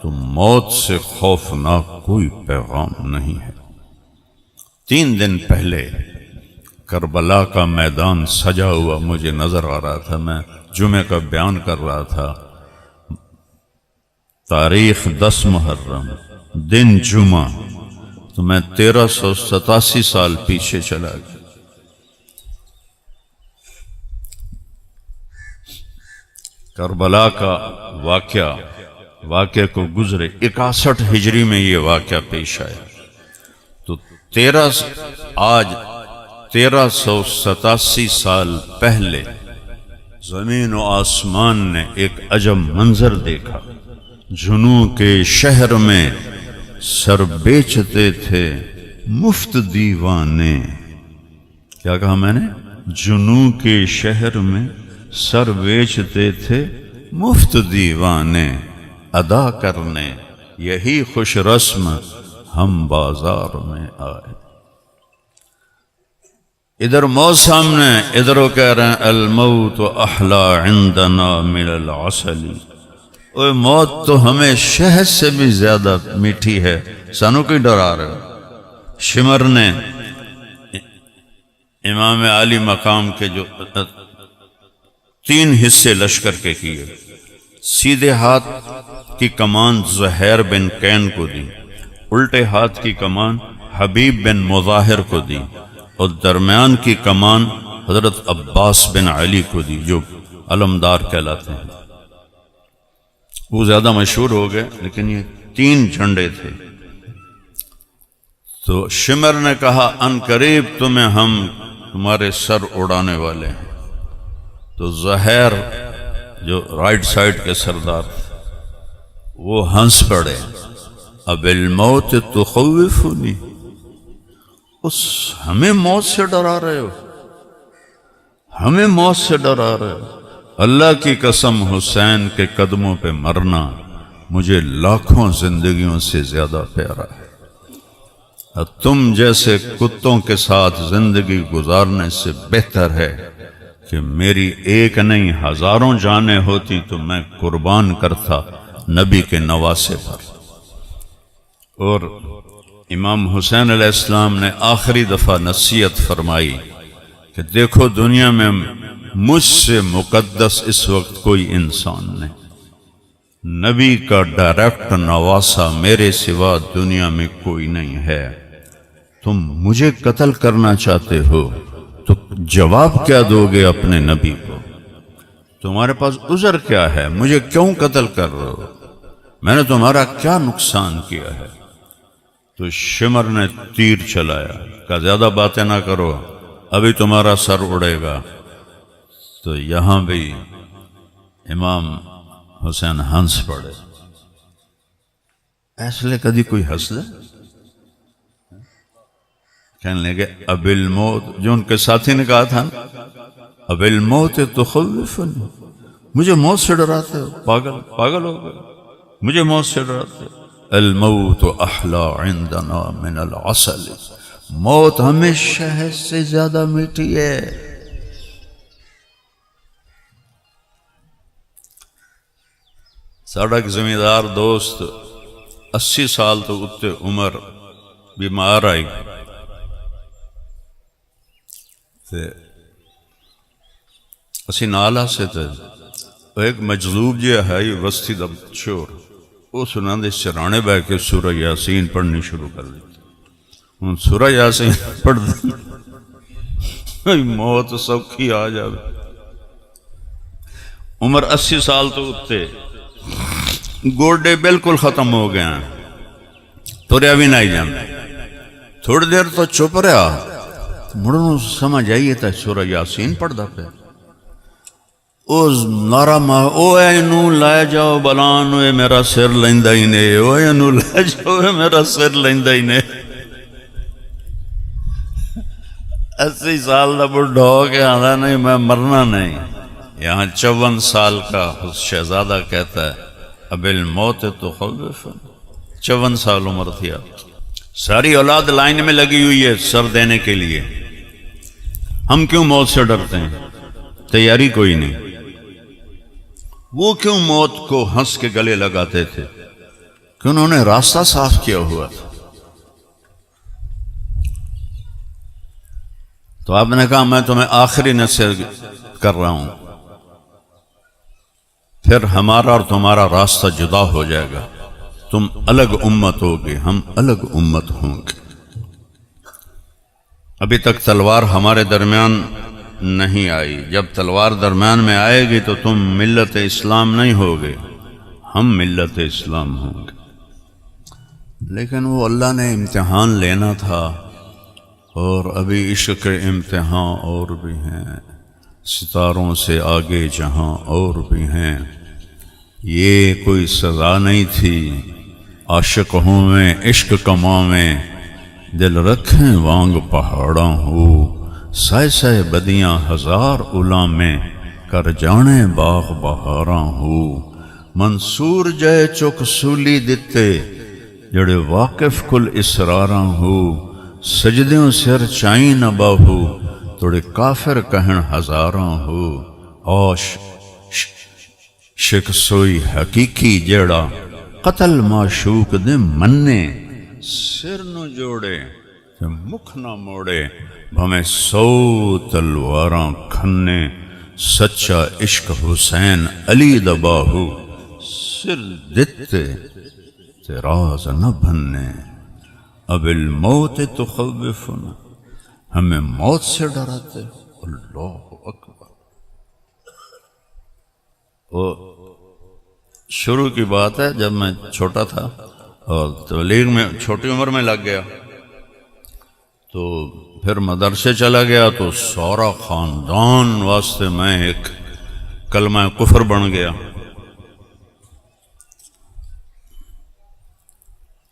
[SPEAKER 1] تو موت سے خوفناک کوئی پیغام نہیں ہے۔ 3 دن پہلے کربلا کا میدان سجا ہوا مجھے نظر آ رہا تھا، میں جمعہ کا بیان کر رہا تھا، تاریخ 10 محرم دن جمعہ، تو میں 1387 سال پیچھے چلا گیا۔ کربلا کا واقعہ کو گزرے 61 ہجری میں یہ واقعہ پیش آیا، تو آج 1387 سال پہلے زمین و آسمان نے ایک عجب منظر دیکھا۔ جنوں کے شہر میں سر بیچتے تھے مفت دیوانے، کیا کہا میں نے؟ جنوں کے شہر میں سر بیچتے تھے مفت دیوانے، ادا کرنے یہی خوش رسم ہم بازار میں آئے۔ ادھر موت سامنے، ادھر وہ کہہ رہے ہیں الموت احلا عندنا من العسل، اوہ موت تو ہمیں شہد سے بھی زیادہ میٹھی ہے، سانو کوئی ڈرا رہے ہو؟ شمر نے امام عالی مقام کے جو 3 حصے لشکر کے کیے، سیدھے ہاتھ کی کمان زہیر بن کین کو دی، الٹے ہاتھ کی کمان حبیب بن مظاہر کو دی، اور درمیان کی کمان حضرت عباس بن علی کو دی، جو علمدار کہلاتے ہیں۔ وہ زیادہ مشہور ہو گئے، لیکن یہ 3 جھنڈے تھے۔ تو شمر نے کہا ان قریب تمہیں ہم تمہارے سر اڑانے والے ہیں۔ تو زہیر جو رائٹ سائڈ کے سردار تھے وہ ہنس پڑے، اب الموت تخوفنی، ہمیں موت سے ڈرا رہے ہو، ہمیں موت سے ڈرا رہے ہو؟ اللہ کی قسم حسین کے قدموں پہ مرنا مجھے لاکھوں زندگیوں سے زیادہ پیارا ہے۔ اور تم جیسے کتوں کے ساتھ زندگی گزارنے سے بہتر ہے کہ میری ایک نہیں ہزاروں جانیں ہوتی تو میں قربان کرتا نبی کے نواسے پر۔ اور امام حسین علیہ السلام نے آخری دفعہ نصیحت فرمائی کہ دیکھو دنیا میں مجھ سے مقدس اس وقت کوئی انسان نہیں، نبی کا ڈائریکٹ نواسا میرے سوا دنیا میں کوئی نہیں ہے، تم مجھے قتل کرنا چاہتے ہو تو جواب کیا دو گے اپنے نبی کو؟ تمہارے پاس عذر کیا ہے؟ مجھے کیوں قتل کر رہے ہو؟ میں نے تمہارا کیا نقصان کیا ہے؟ تو شمر نے تیر چلایا، کہا زیادہ باتیں نہ کرو، ابھی تمہارا سر اڑے گا۔ تو یہاں بھی امام حسین ہنس پڑے۔ ایسے کدی کوئی ہنس دے؟ کہنے لگے اب الموت، جو ان کے ساتھی نے کہا تھا اب الموت تخوفنی، مجھے موت سے ڈراتے ہو، پاگل ہو گئے، مجھے موت سے ڈراتے ہو۔ الموت احلا عندنا من العسل، موت ہمیں شہد سے زیادہ میٹھی ہے۔ ساڑا ایک زمیندار دوست 80 سال تو اتنے عمر بیمار آئی اسی نالا سے تھے، ایک مجذوب جی ہے یہ وسطی دا چور، وہ سنا دے سرانے بہ کے سورہ یاسین پڑھنی شروع کر دی۔ ہوں سورہ یاسین پڑھ دی، موت سوکھی آ جائے۔ عمر 80 سال تو اتنے، گوڈے بالکل ختم ہو گئے ہیں، توریا بھی نہیں جان۔ تھوڑی دیر تو چپ رہا، مڑوں سمجھ آئیے تا سورہ یاسین پڑھ دا پہ۔ او نارا ماں او اے نو لائے جاؤ بلان، اے میرا سر لیندہ ہی نے، او اے نو لائے جاؤ اے میرا سر لیندہ ہی نے۔ 80 سال دا بڑھا ہو کے آدھا نہیں میں مرنا نہیں۔ یہاں 54 سال کا شہزادہ کہتا ہے اب الموت تخوفنی، 54 سال عمر تھی آپ، ساری اولاد لائن میں لگی ہوئی ہے سر دینے کے لیے۔ ہم کیوں موت سے ڈرتے ہیں؟ تیاری کوئی نہیں۔ وہ کیوں موت کو ہنس کے گلے لگاتے تھے؟ کہ انہوں نے راستہ صاف کیا ہوا تھا۔ تو آپ نے کہا میں تمہیں آخری نصیحت کر رہا ہوں، پھر ہمارا اور تمہارا راستہ جدا ہو جائے گا، تم الگ امت ہوگے، ہم الگ امت ہوں گے۔ ابھی تک تلوار ہمارے درمیان نہیں آئی، جب تلوار درمیان میں آئے گی تو تم ملت اسلام نہیں ہوگے، ہم ملت اسلام ہوں گے۔ لیکن وہ اللہ نے امتحان لینا تھا، اور ابھی عشق کے امتحان اور بھی ہیں، ستاروں سے آگے جہاں اور بھی ہیں۔ یہ کوئی سزا نہیں تھی، عاشق ہوں میں عشق کماں میں، دل رکھیں وانگ پہاڑاں ہو، سائے سائے بدیاں ہزار الاں میں، کر جانے باغ بہاراں ہو۔ منصور جائے چک سولی دتے، جڑے واقف کل اسراراں ہو، سجدیوں سر چائیں نہ باہو، توڑے کافر کہن ہزاراں ہو۔ اوش شک سوئی حقیقی جیڑا، قتل معشوق دے مننے، سر نو جوڑے مکھ نہ موڑے، بھمیں 100 تلواراں کھنے، سچا عشق حسین علی دباہو، سر دتے تے راز نہ بھنے۔ اب الموت تخوفنا، ہمیں موت سے ڈراتے ہو۔ اللہ اکبر۔ وہ شروع کی بات ہے، جب میں چھوٹا تھا اور تبلیغ میں چھوٹی عمر میں لگ گیا، تو پھر مدرسے چلا گیا تو سارا خاندان واسطے میں ایک کلمہ کفر بن گیا۔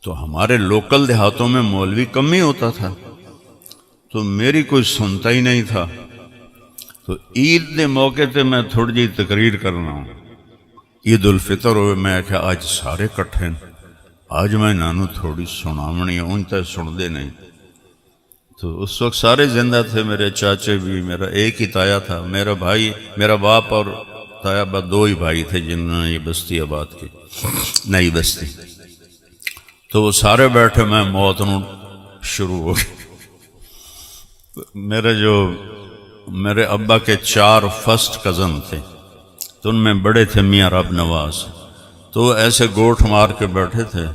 [SPEAKER 1] تو ہمارے لوکل دیہاتوں میں مولوی کم ہی ہوتا تھا، تو میری کوئی سنتا ہی نہیں تھا. تو عید دے موقع تے میں تھوڑی جی تقریر کرنا ہوں. عید الفطر ہوئے میں کہ آج سارے کٹھے آج میں نانو تھوڑی سناونی ان تے سن دے نہیں. تو اس وقت سارے زندہ تھے، میرے چاچے بھی، میرا ایک ہی تایا تھا، میرا بھائی، میرا باپ اور تایا با دو ہی بھائی تھے جنہوں نے یہ بستی آباد کی، نئی بستی. تو وہ سارے بیٹھے، میں موت نو شروع ہو گئی. میرے ابا کے 4 فرسٹ کزن تھے، تو ان میں بڑے تھے میاں رب نواز. تو وہ ایسے گوٹھ مار کے بیٹھے تھے.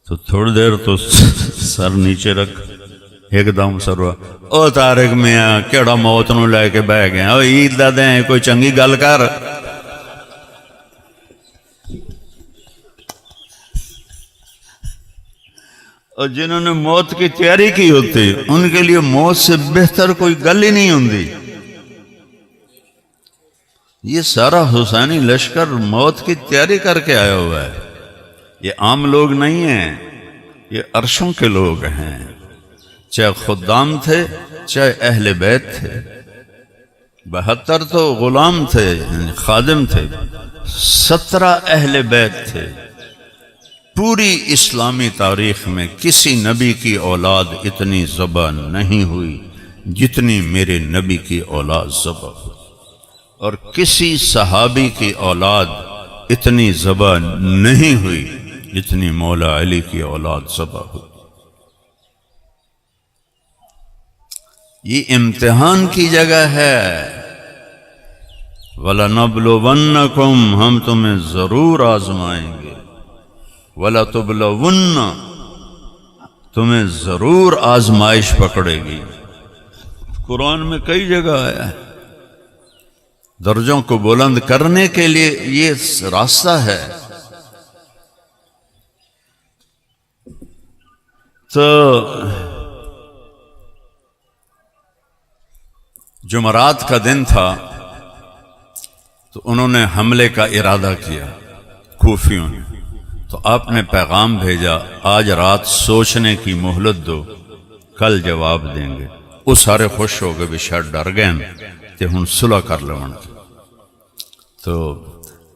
[SPEAKER 1] تو تھوڑی دیر تو سر نیچے رکھ، ایک دم سر ہوا، او طارق میاں کیڑا موت نو لے کے بہ گیا، او عید دا دیں کوئی چنگی گل کر. اور جنہوں نے موت کی تیاری کی ہوتی ان کے لیے موت سے بہتر کوئی گل ہی نہیں ہوتی. یہ سارا حسینی لشکر موت کی تیاری کر کے آیا ہوا ہے. یہ عام لوگ نہیں ہیں، یہ عرشوں کے لوگ ہیں، چاہے خدام تھے چاہے اہل بیت تھے. 72 تو غلام تھے، یعنی خادم تھے، 17 اہل بیت تھے. پوری اسلامی تاریخ میں کسی نبی کی اولاد اتنی ذبح نہیں ہوئی جتنی میرے نبی کی اولاد ذبح ہوئی، اور کسی صحابی کی اولاد اتنی ذبح نہیں ہوئی جتنی مولا علی کی اولاد ذبح ہوئی. یہ امتحان کی جگہ ہے. وَلَنَبْلُوَنَّكُمْ، ہم تمہیں ضرور آزمائیں گے. وَلَتُبْلَوُنَّ، تمہیں ضرور آزمائش پکڑے گی. قرآن میں کئی جگہ آیا ہے. درجوں کو بلند کرنے کے لیے یہ راستہ ہے. تو جمعرات کا دن تھا، تو انہوں نے حملے کا ارادہ کیا کوفیوں نے. تو آپ نے پیغام بھیجا، آج رات سوچنے کی مہلت دو، کل جواب دیں گے. وہ سارے خوش ہو گئے، بھی شاید ڈر گئے تے ہن صلح کر لون. تو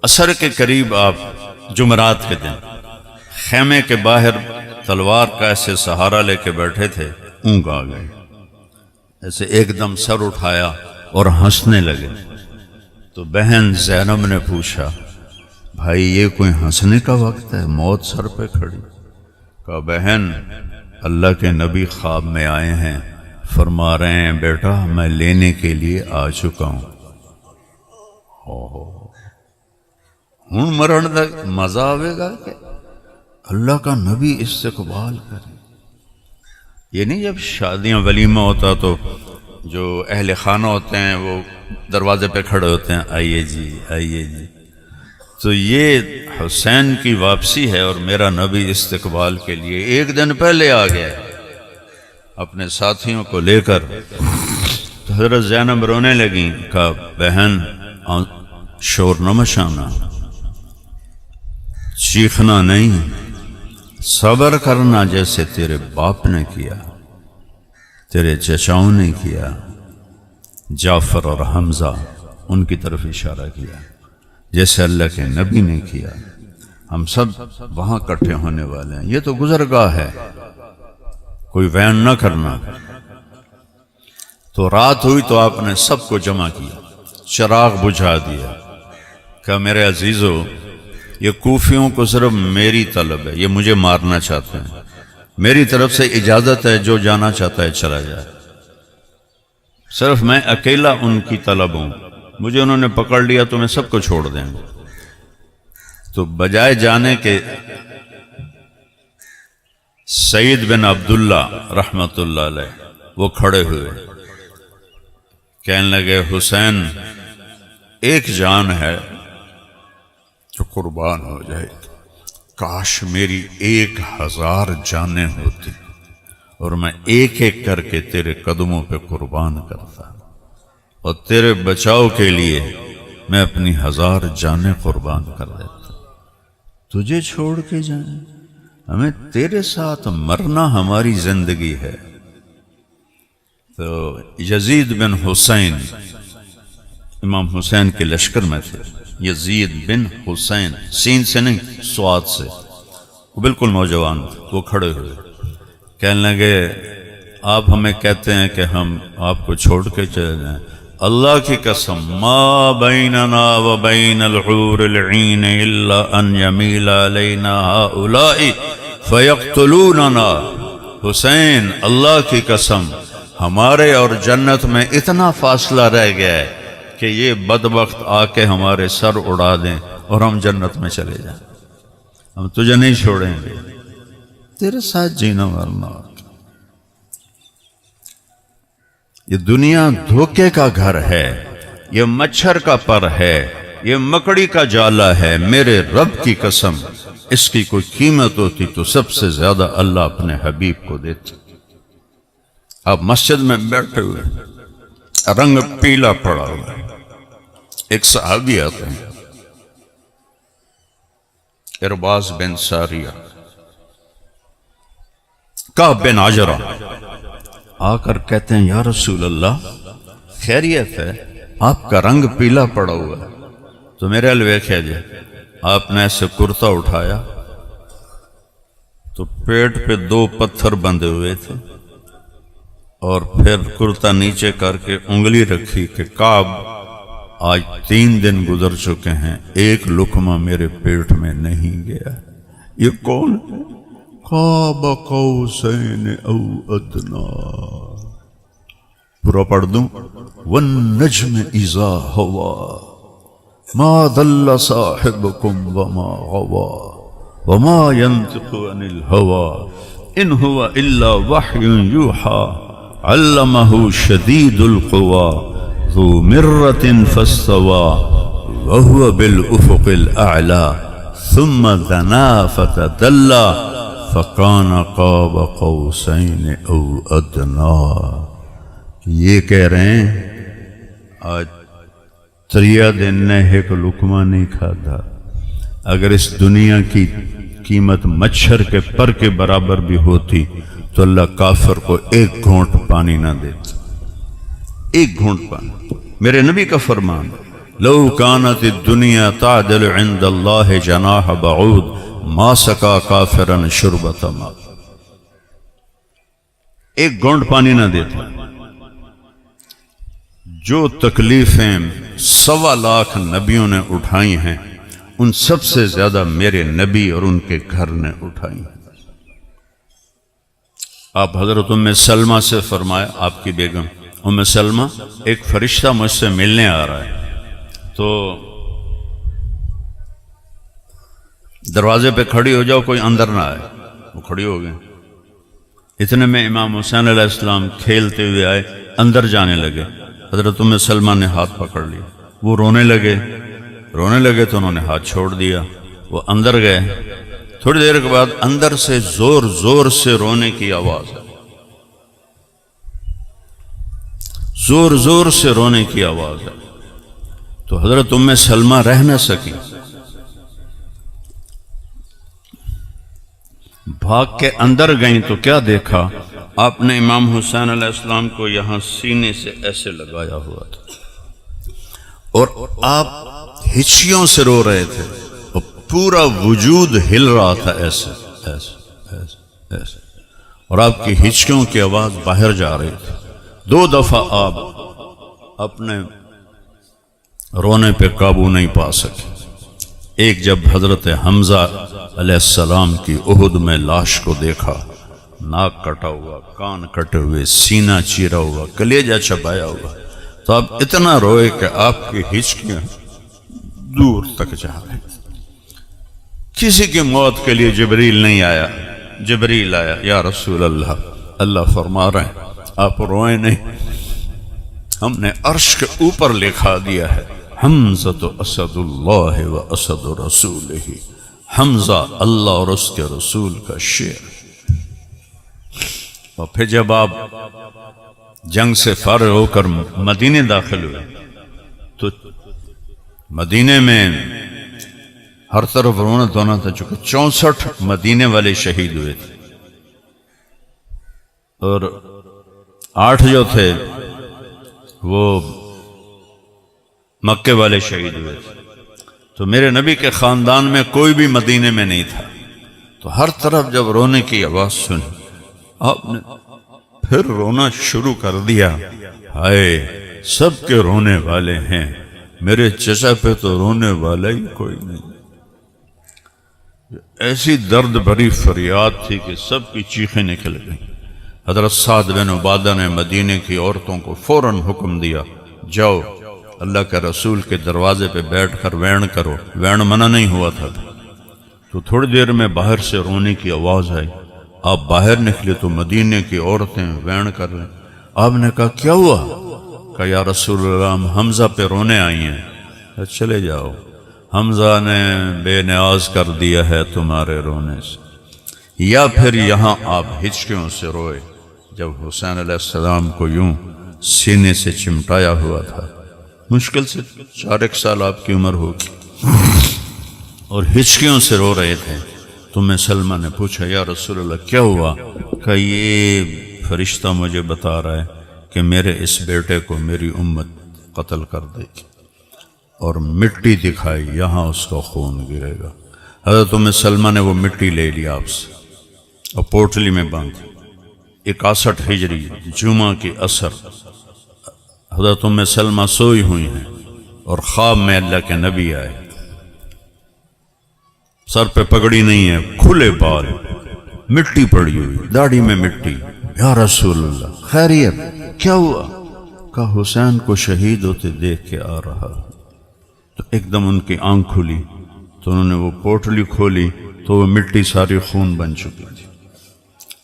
[SPEAKER 1] عصر کے قریب آپ جمعرات کے دن خیمے کے باہر تلوار کا ایسے سہارا لے کے بیٹھے تھے. اونگ آ گئی، ایسے ایک دم سر اٹھایا اور ہنسنے لگے. تو بہن زینب نے پوچھا، بھائی یہ کوئی ہنسنے کا وقت ہے؟ موت سر پہ کھڑی. کہا بہن اللہ کے نبی خواب میں آئے ہیں، فرما رہے ہیں بیٹا میں لینے کے لیے آ چکا ہوں. ہوں مرن تک مزہ آئے گا کہ اللہ کا نبی استقبال کرے. یہ نہیں جب شادیاں ولیمہ ہوتا تو جو اہل خانہ ہوتے ہیں وہ دروازے پہ کھڑے ہوتے ہیں، آئیے جی آئیے جی. تو یہ حسین کی واپسی ہے، اور میرا نبی استقبال کے لیے ایک دن پہلے آ گیا اپنے ساتھیوں کو لے کر. تو حضرت زینب رونے لگیں. کہا بہن شور نہ مچانا، چیخنا نہیں، صبر کرنا جیسے تیرے باپ نے کیا، تیرے چچاؤں نے کیا. جعفر اور حمزہ ان کی طرف اشارہ کیا، جیسے اللہ کے نبی نے کیا. ہم سب وہاں کٹھے ہونے والے ہیں. یہ تو گزرگاہ ہے، کوئی وین نہ کرنا. تو رات ہوئی تو آپ نے سب کو جمع کیا، چراغ بجھا دیا. کہ میرے عزیزو، یہ کوفیوں کو صرف میری طلب ہے، یہ مجھے مارنا چاہتے ہیں، میری طرف سے اجازت ہے، جو جانا چاہتا ہے چلا جائے. صرف میں اکیلا ان کی طلب ہوں، مجھے انہوں نے پکڑ لیا تو میں سب کو چھوڑ دیں گے. تو بجائے جانے کے سعید بن عبداللہ رحمت اللہ علیہ وہ کھڑے ہوئے، کہنے لگے حسین ایک جان ہے جو قربان ہو جائے، کاش میری 1000 جانیں ہوتی اور میں ایک ایک کر کے تیرے قدموں پہ قربان کرتا، اور تیرے بچاؤ کے لیے میں اپنی 1000 جانیں قربان کر دیتا. تجھے چھوڑ کے جائیں؟ ہمیں تیرے ساتھ مرنا ہماری زندگی ہے. تو یزید بن حسین امام حسین کے لشکر میں تھے. یزید بن حسین، سین سے نہیں سواد سے، وہ بالکل نوجوان تھے. وہ کھڑے ہوئے کہنے لگے آپ ہمیں کہتے ہیں کہ ہم آپ کو چھوڑ کے چلے جائیں، اللہ کی قسم ما بیننا و بین الحور العین الا ان یمیل علینا ہؤلاء فیقتلوننا. حسین اللہ کی قسم ہمارے اور جنت میں اتنا فاصلہ رہ گیا ہے کہ یہ بدبخت آ کے ہمارے سر اڑا دیں اور ہم جنت میں چلے جائیں. ہم تجھے نہیں چھوڑیں گے، تیرے ساتھ جینا مرنا. یہ دنیا دھوکے کا گھر ہے، یہ مچھر کا پر ہے، یہ مکڑی کا جالا ہے. میرے رب کی قسم اس کی کوئی قیمت ہوتی تو سب سے زیادہ اللہ اپنے حبیب کو دیتا. آپ مسجد میں بیٹھے ہوئے، رنگ پیلا پڑا ہوا ہے. ایک صحابی آتے ہیں ارباز بن ساریہ، کعب بن عجرہ، آ کر کہتے ہیں یا رسول اللہ خیریت ہے؟ آپ کا رنگ پیلا پڑا ہوا ہے. تو میرے الویکھے جی آپ نے ایسے کرتا اٹھایا تو پیٹ پہ 2 پتھر بندھے ہوئے تھے، اور پھر کرتا نیچے کر کے انگلی رکھی کہ کعب آج 3 دن گزر چکے ہیں، ایک لقمہ میرے پیٹ میں نہیں گیا. یہ کون ہے؟ قاب قوسین او ادنا. پورا پڑھ دوں، والنجم اذا ہوا ما ضل صاحبکم وما غوا وما ينطق عن الهوى ان هو الا وحی یوحى علمہ شدید القوى ذو مرۃ فاستوى وهو بالافق الاعلى ثم دنا فتدلى فکان قاب قوسین او ادنا. یہ کہہ رہے ہیں آج 3 دن نے ایک لقمہ نہیں کھاتا. اگر اس دنیا کی قیمت مچھر کے پر کے برابر بھی ہوتی تو اللہ کافر کو 1 گھونٹ پانی نہ دیتا. 1 گھونٹ پانی. میرے نبی کا فرمان لو کانت الدنیا تعدل عند اللہ جناح بعود ما سکا کافرا شربۃ ماء. 1 گھونٹ پانی نہ دیتا. جو تکلیفیں 1.25 لاکھ نبیوں نے اٹھائی ہیں ان سب سے زیادہ میرے نبی اور ان کے گھر نے اٹھائی ہیں. آپ حضرت ام سلمہ سے فرمایا، آپ کی بیگم ام سلمہ، ایک فرشتہ مجھ سے ملنے آ رہا ہے تو دروازے پہ کھڑی ہو جاؤ، کوئی اندر نہ آئے. وہ کھڑی ہو گئے. اتنے میں امام حسین علیہ السلام کھیلتے ہوئے آئے، اندر جانے لگے. حضرت ام سلمہ نے ہاتھ پکڑ لیا. وہ رونے لگے تو انہوں نے ہاتھ چھوڑ دیا. وہ اندر گئے. تھوڑی دیر کے بعد اندر سے زور زور سے رونے کی آواز ہے. زور زور سے رونے کی آواز ہے. تو حضرت ام سلمہ رہ نہ سکی، بھاگ کے اندر گئیں تو کیا دیکھا؟ آپ نے امام حسین علیہ السلام کو یہاں سینے سے ایسے لگایا ہوا تھا اور آپ ہچکیوں سے رو رہے تھے اور پورا وجود ہل رہا تھا ایسے ایسے ایسے ایسے، اور آپ کی ہچکیوں کی آواز باہر جا رہی تھی. 2 دفعہ آپ اپنے رونے پہ قابو نہیں پا سکے. ایک جب حضرت حمزہ علیہ السلام کی احد میں لاش کو دیکھا، ناک کٹا ہوا، کان کٹے ہوئے، سینہ چیرا ہوا، کلیجہ چبایا ہوا، تو آپ اتنا روئے کہ آپ کی ہچکیاں دور تک جا رہی. کسی کی موت کے لیے جبریل نہیں آیا. جبریل آیا، یا رسول اللہ، اللہ فرما رہے ہیں آپ روئیں نہیں، ہم نے عرش کے اوپر لکھا دیا ہے حمزہ اسد اللہ و اسد رسولہ. حمزہ اللہ اور اس کے رسول کا شیر. اور پھر جب آپ جنگ سے فارغ ہو کر مدینے داخل ہوئے تو مدینے میں ہر طرف رونق ہونا تھا، چونکہ 64 مدینے والے شہید ہوئے تھے. اور 8 جو تھے وہ مکے والے شہید ہوئے تھے، تو میرے نبی کے خاندان میں کوئی بھی مدینے میں نہیں تھا، تو ہر طرف جب رونے کی آواز سنی آپ نے پھر رونا شروع کر دیا، ہائے سب کے رونے والے ہیں، میرے چچا پہ تو رونے والا ہی کوئی نہیں۔ ایسی درد بھری فریاد تھی کہ سب کی چیخیں نکل گئیں۔ حضرت سعد بن عبادہ نے مدینے کی عورتوں کو فوراً حکم دیا، جاؤ اللہ کے رسول کے دروازے پہ بیٹھ کر وین کرو۔ وین منع نہیں ہوا تھا۔ تو تھوڑی دیر میں باہر سے رونے کی آواز آئی، آپ باہر نکلے تو مدینے کی عورتیں وین کر رہے ہیں۔ آپ نے کہا کیا ہوا؟ کہا یا رسول اللہ ہم حمزہ پہ رونے آئی ہیں۔ کہا چلے جاؤ، حمزہ نے بے نیاز کر دیا ہے تمہارے رونے سے، یا پھر یہاں آپ ہچکیوں سے روئے۔ جب حسین علیہ السلام کو یوں سینے سے چمٹایا ہوا تھا، مشکل سے 4 سال آپ کی عمر ہوگی، اور ہچکیوں سے رو رہے تھے، تو میں سلمہ نے پوچھا یا رسول اللہ کیا ہوا؟ کہ یہ فرشتہ مجھے بتا رہا ہے کہ میرے اس بیٹے کو میری امت قتل کر دے گی، اور مٹی دکھائی، یہاں اس کا خون گرے گا۔ حضرت سلمہ نے وہ مٹی لے لی آپ سے اور پوٹلی میں باندھی۔ 61 ہجری جمعہ کی عصر حضرت سلمہ سوئی ہوئی ہیں، اور خواب میں اللہ کے نبی آئے، سر پہ پگڑی نہیں ہے، کھلے بال، مٹی پڑی ہوئی، داڑھی میں مٹی۔ یا رسول اللہ خیریت کیا ہوا؟ کہا حسین کو شہید ہوتے دیکھ کے آ رہا۔ تو ایک دم ان کی آنکھ کھلی، تو انہوں نے وہ پوٹلی کھولی تو وہ مٹی ساری خون بن چکی تھی۔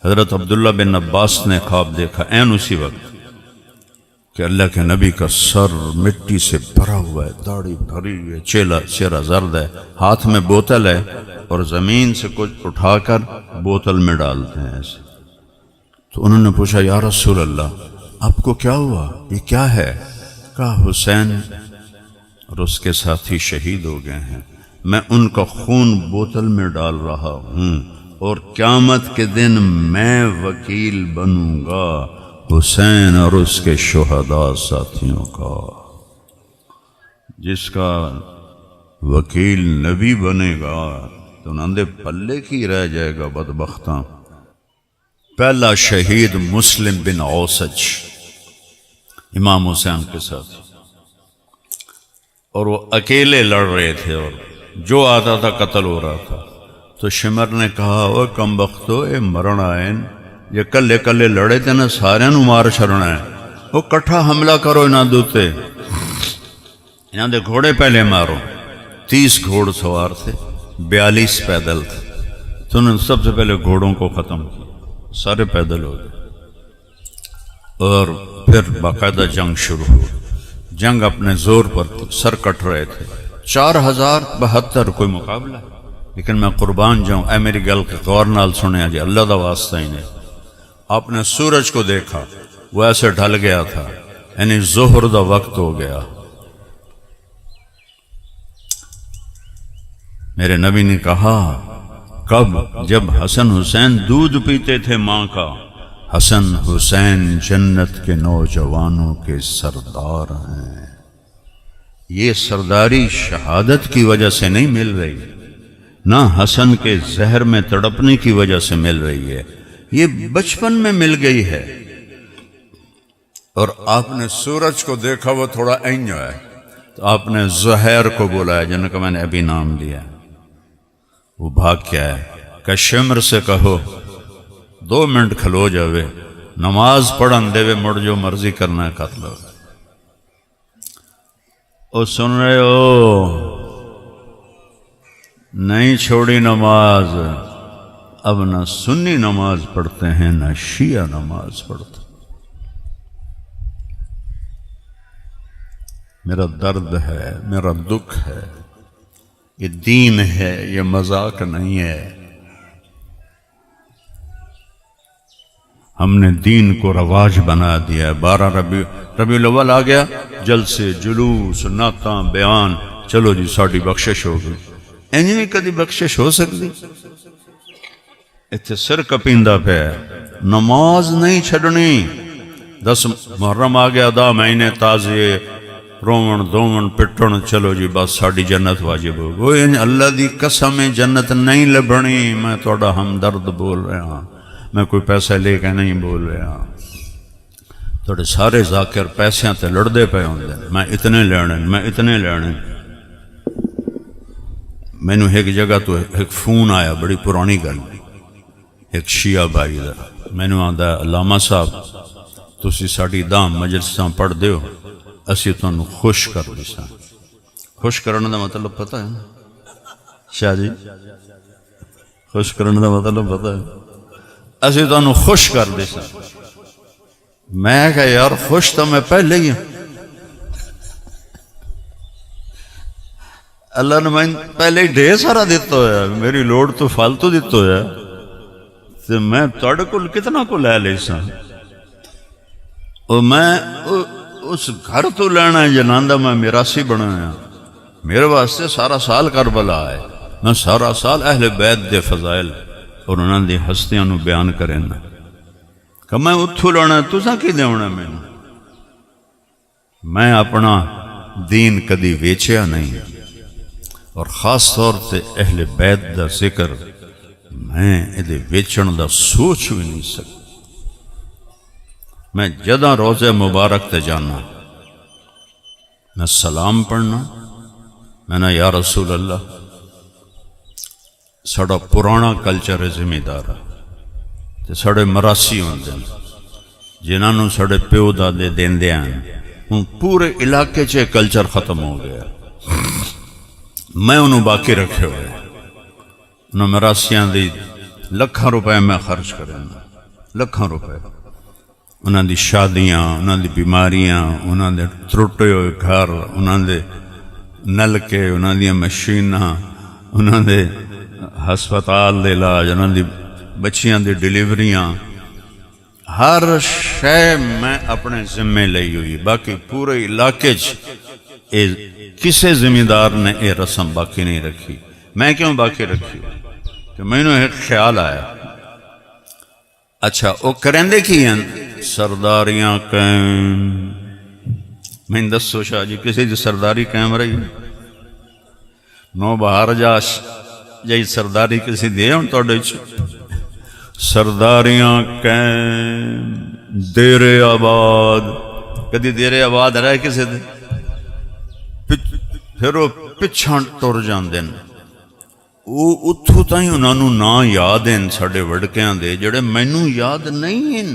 [SPEAKER 1] حضرت عبداللہ بن عباس نے خواب دیکھا عین اسی وقت کہ اللہ کے نبی کا سر مٹی سے بھرا ہوا ہے، داڑھی بھری ہے، چہرہ زرد ہے، ہاتھ میں بوتل ہے، اور زمین سے کچھ اٹھا کر بوتل میں ڈالتے ہیں ایسے۔ تو انہوں نے پوچھا یا رسول اللہ آپ کو کیا ہوا، یہ کیا ہے؟ کہا حسین اور اس کے ساتھی شہید ہو گئے ہیں، میں ان کا خون بوتل میں ڈال رہا ہوں، اور قیامت کے دن میں وکیل بنوں گا حسین اور اس کے شہداء ساتھیوں کا۔ جس کا وکیل نبی بنے گا تو نندے پلے کی رہ جائے گا بدبختاں۔ پہلا شہید مسلم بن اوسج، امام حسین کے ساتھ، اور وہ اکیلے لڑ رہے تھے، اور جو آتا تھا قتل ہو رہا تھا۔ تو شمر نے کہا او کم بختو اے مرن آئے، یہ کلے کلے لڑے تھے نا، سارے نو مار چھڑنا ہے، وہ کٹھا حملہ کرو انہاں دوتے، انہاں دے گھوڑے پہلے مارو۔ 30 گھوڑ سوار تھے، 42 پیدل تھے، تو انہوں نے سب سے پہلے گھوڑوں کو ختم کیا، سارے پیدل ہو گئے، اور پھر باقاعدہ جنگ شروع ہو۔ جنگ اپنے زور پر سر کٹ رہے تھے، 4072 کوئی مقابلہ، لیکن میں قربان جاؤں، اے میری گل کے غور نال سنے جی، اللہ دا واسطہ ہی نے۔ آپ نے سورج کو دیکھا، وہ ایسے ڈھل گیا تھا، یعنی ظہر دا وقت ہو گیا۔ میرے نبی نے کہا کب؟ جب حسن حسین دودھ پیتے تھے ماں کا۔ حسن حسین جنت کے نوجوانوں کے سردار ہیں۔ یہ سرداری شہادت کی وجہ سے نہیں مل رہی، نہ حسن کے زہر میں تڑپنے کی وجہ سے مل رہی ہے، یہ بچپن میں مل گئی ہے۔ اور آپ نے سورج کو دیکھا، وہ تھوڑا اینج ہے، تو آپ نے زہیر کو بولایا، جن کا میں نے ابھی نام لیا، وہ بھاگ کیا ہے کہ شمر سے کہو 2 منٹ کھلو جاوے، نماز پڑھن دے وے، مڑ جو مرضی کرنا ہے قتل ہو۔ او سن رہے ہو؟ نہیں چھوڑی نماز، اب نہ سنی نماز پڑھتے ہیں نہ شیعہ نماز پڑھتے۔ میرا درد ہے، میرا دکھ ہے، یہ دین ہے، یہ مذاق نہیں ہے۔ ہم نے دین کو رواج بنا دیا ہے۔ 12 ربیع الاول آ گیا، جلسے، جلوس، نعتاں، بیان، چلو جی ساڑی بخشش ہو گئی۔ اینج بھی کدی بخشش ہو سکتی؟ اتھے سر کپیندہ پہ، نماز نہیں چھڑنی، 10 محرم آ گیا، 10 مہینے تازیے، رومن دومن پٹن، چلو جی بس ساڑی جنت واجب ہو گئی۔ اللہ دی قسم جنت نہیں لبھنی، میں تھوڑا ہمدرد بول رہا ہوں، میں کوئی پیسہ لے کے نہیں بول رہا ہوں۔ تھوڑے سارے ذاکر پیسیاں تے لڑدے پے ہوندے، میں اتنے لینے، میں اتنے لینے۔ مینو ایک جگہ تو ایک فون آیا، بڑی پرانی گل، ایک شیعہ بھائی دا، مینو آندا علامہ صاحب تسی ساڑی دام مجلساں پڑھ دیو، اسی تانوں خوش کر دیساں۔ خوش کرنے دا مطلب پتہ ہے نا شاہ جی؟ خوش کرنے دا مطلب پتہ ہے؟ اسی تانوں خوش کر دیساں۔ میں کہا یار خوش تو میں پہلے ہی ہوں، اللہ نے میں پہلے ہی ڈھیر سارا دیتا ہویا، میری لوڑ تو فالتو دیتا ہویا، تو میں توڑے کل کتنا کو لے لے ساں، اور میں اس گھر تو لینا ہے جناندہ میں میراسی بنایا، میرے واسطے سارا سال کربلا ہے، میں سارا سال اہل بیت دے فضائل اور انہوں نے ہستیاں نو بیان کرنا کہ میں اتھو لینا، تساں کی دیونا میں اپنا دین کدی ویچیا نہیں، اور خاص طور سے اہل بیت دا ذکر میں ادھے ویچن دا سوچ بھی نہیں سکتا۔ میں جدہ روزے مبارک تے جانا، میں سلام پڑھنا، میں نے یا رسول اللہ ساڑا پرانا کلچر ہے ذمہ دار تے ساڑے مراسی ہوندے جنہاں نوں ساڑے پیو دادے دیندے ہیں، ان پورے علاقے چے کلچر ختم ہو گیا، میں انہوں باقی رکھے ہوئے، انہوں مراسیاں دی لکھاں روپے میں خرچ کرنا، لکھاں روپے، انہوں دی شادیاں، انہوں دی بیماریاں، انہوں دے ترٹے ہوئے گھر، انہوں دے نلکے، انہوں دی مشیناں، انہوں دے ہسپتال دے علاج، انہوں دی بچیاں دی ڈیلیوریاں، ہر شے میں اپنے ذمہ لئی ہوئی، باقی پورے علاقے کسے ذمہ دار نے یہ رسم باقی نہیں رکھی۔ میں کیوں باقی رکھی؟ کہ میں نے ایک خیال آیا، اچھا وہ کرندے کی ہیں سرداریاں قائم، میں دسو شاہ جی کسی دی سرداری قائم رہی؟ نو بہار جاش جائی سرداری کسی دے ہوں تو ڈیچ سرداریاں قائم، دیر آباد، کدی دیر آباد رہے کسی دے، پھر وہ پچھاں ٹر جاندے ہیں، وہ اتھو تائیں انہوں نا یاد ہیں ساڑے وڑکیاں دے جڑے مینوں یاد نہیں ہیں،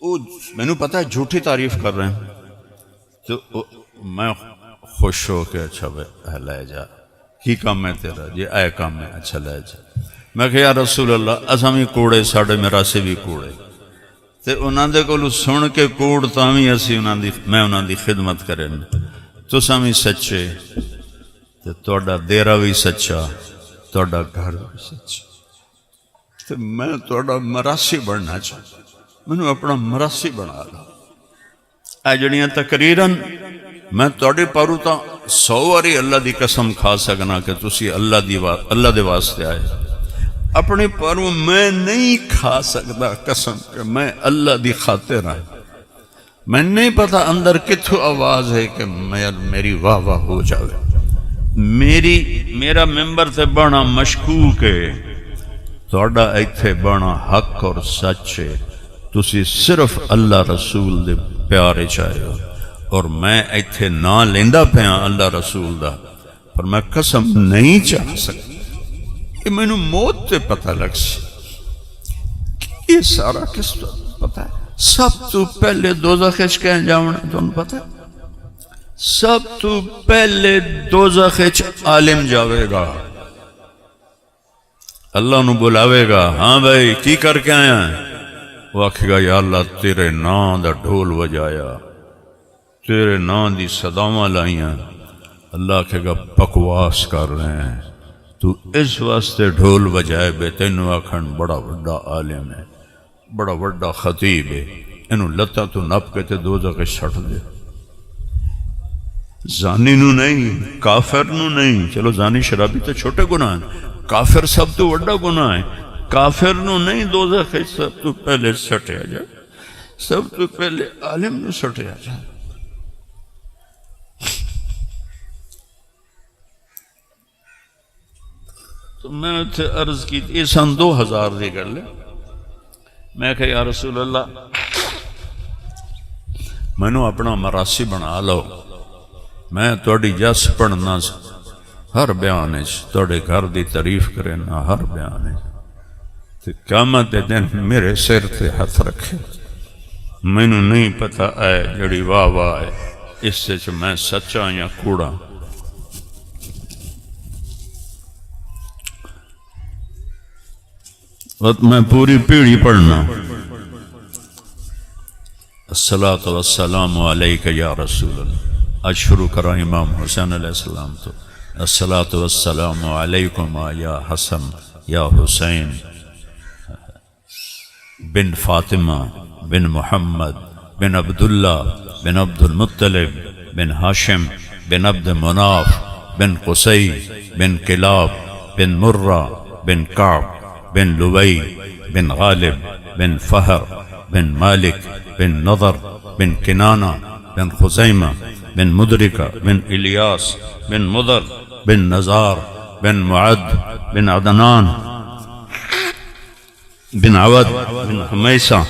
[SPEAKER 1] وہ مینوں پتہ ہے جھوٹی تعریف کر رہے ہیں، تو میں خوش ہو کے اچھا لے جا، کی کام ہے تیرا جی؟ اے کام ہے، اچھا لے جا۔ میں کہا یا رسول اللہ اساں بھی کوڑے، ساڑے میراسی بھی کوڑے، تے انہاں دے کولو سن کے کوڑ تاویں اسی میں انہاں دی خدمت کریں، تساں بھی سچے، تے توڑا دیرہ بھی سچا، توڑا گھر بھی سچا، تے میں توڑا مراسی بڑھنا چاہتا، میں نے اپنا مراسی بنا لوں۔ اے جڑیاں تقریراً میں توڑی پارو تا 100 واری اللہ دی قسم کھا سکنا کہ تسی اللہ دے واسطے آئے، اپنی پارو میں نہیں کھا سکتا قسم کہ میں اللہ دی خاطر آئے، میں نہیں پتا اندر کتھو آواز ہے کہ میری واہ واہ ہو جاوے، میرا ممبر تے بڑا مشکوک ہے، توڑا ایتھے بڑا حق اور سچ ہے، تسی صرف اللہ رسول دے پیارے چاہے ہو، اور میں ایتھے نہ لیندہ پیاں اللہ رسول دا، پر میں قسم نہیں چاہ سکتا، یہ میں نے موت تے پتہ لگ سی، یہ سارا کس پتہ ہے؟ سب تو پہلے دوزخ وچ کہیں جاؤنا تمہیں پتہ ہے؟ سب تو پہلے دوزخ وچ عالم جاوے گا، اللہ نو بلاوے گا، ہاں بھائی کی کر کے آیا ہے؟ وہ آکھے گا یا اللہ تیرے نام دا ڈھول وجایا، تیرے نام دی صداواں لائیاں، اللہ آکھے گا بکواس کر رہے ہیں، تو اس واسطے ڈھول بجائے بے تینو آکھن بڑا وڈا عالم ہے، بڑا وڈا خطیب ہے، انہوں لتا تو نپ کے تے دوزخ چھٹ دے، زانی نو نہیں، کافر نو نہیں، چلو زانی شرابی تو چھوٹے گناہ ہیں، کافر سب تو وڈا گناہ ہے، کافر نو نہیں دوزخ سب تو پہلے سٹیا جائے، سب تو پہلے عالم نو سٹیا جائے. تو میں اتنے عرض کی یہ سن 2000 کی گل ہے. میں کہ یا رسول اللہ مینو اپنا مراسی بنا لو, میں تھوڑی جس پڑھنا ہر بیان تھوڑے گھر دی تعریف کرنا ہر بیان. قیامت دے دن میرے سر تے ہاتھ رکھے, مینو نہیں پتا ہے جڑی واہ واہ ہے اس سے میں سچا یا کوڑا. میں پوری پیڑھی پڑھنا الصلاۃ والسلام علیک یا رسول اللہ. آج شروع کرا امام حسین علیہ السلام تو الصلاۃ والسلام علیکما یا حسن یا حسین بن فاطمہ بن محمد بن عبداللہ بن عبد المطلب بن ہاشم بن عبد مناف بن قصی بن کلاب بن مرہ بن کعب بن لوی بن غالب بن فہر بن مالک بن نضر بن کنانہ بن خزیمہ بن مدرکہ بن الیاس بن مضر بن نزار بن معد بن عدنان بن عود بن حمیسہ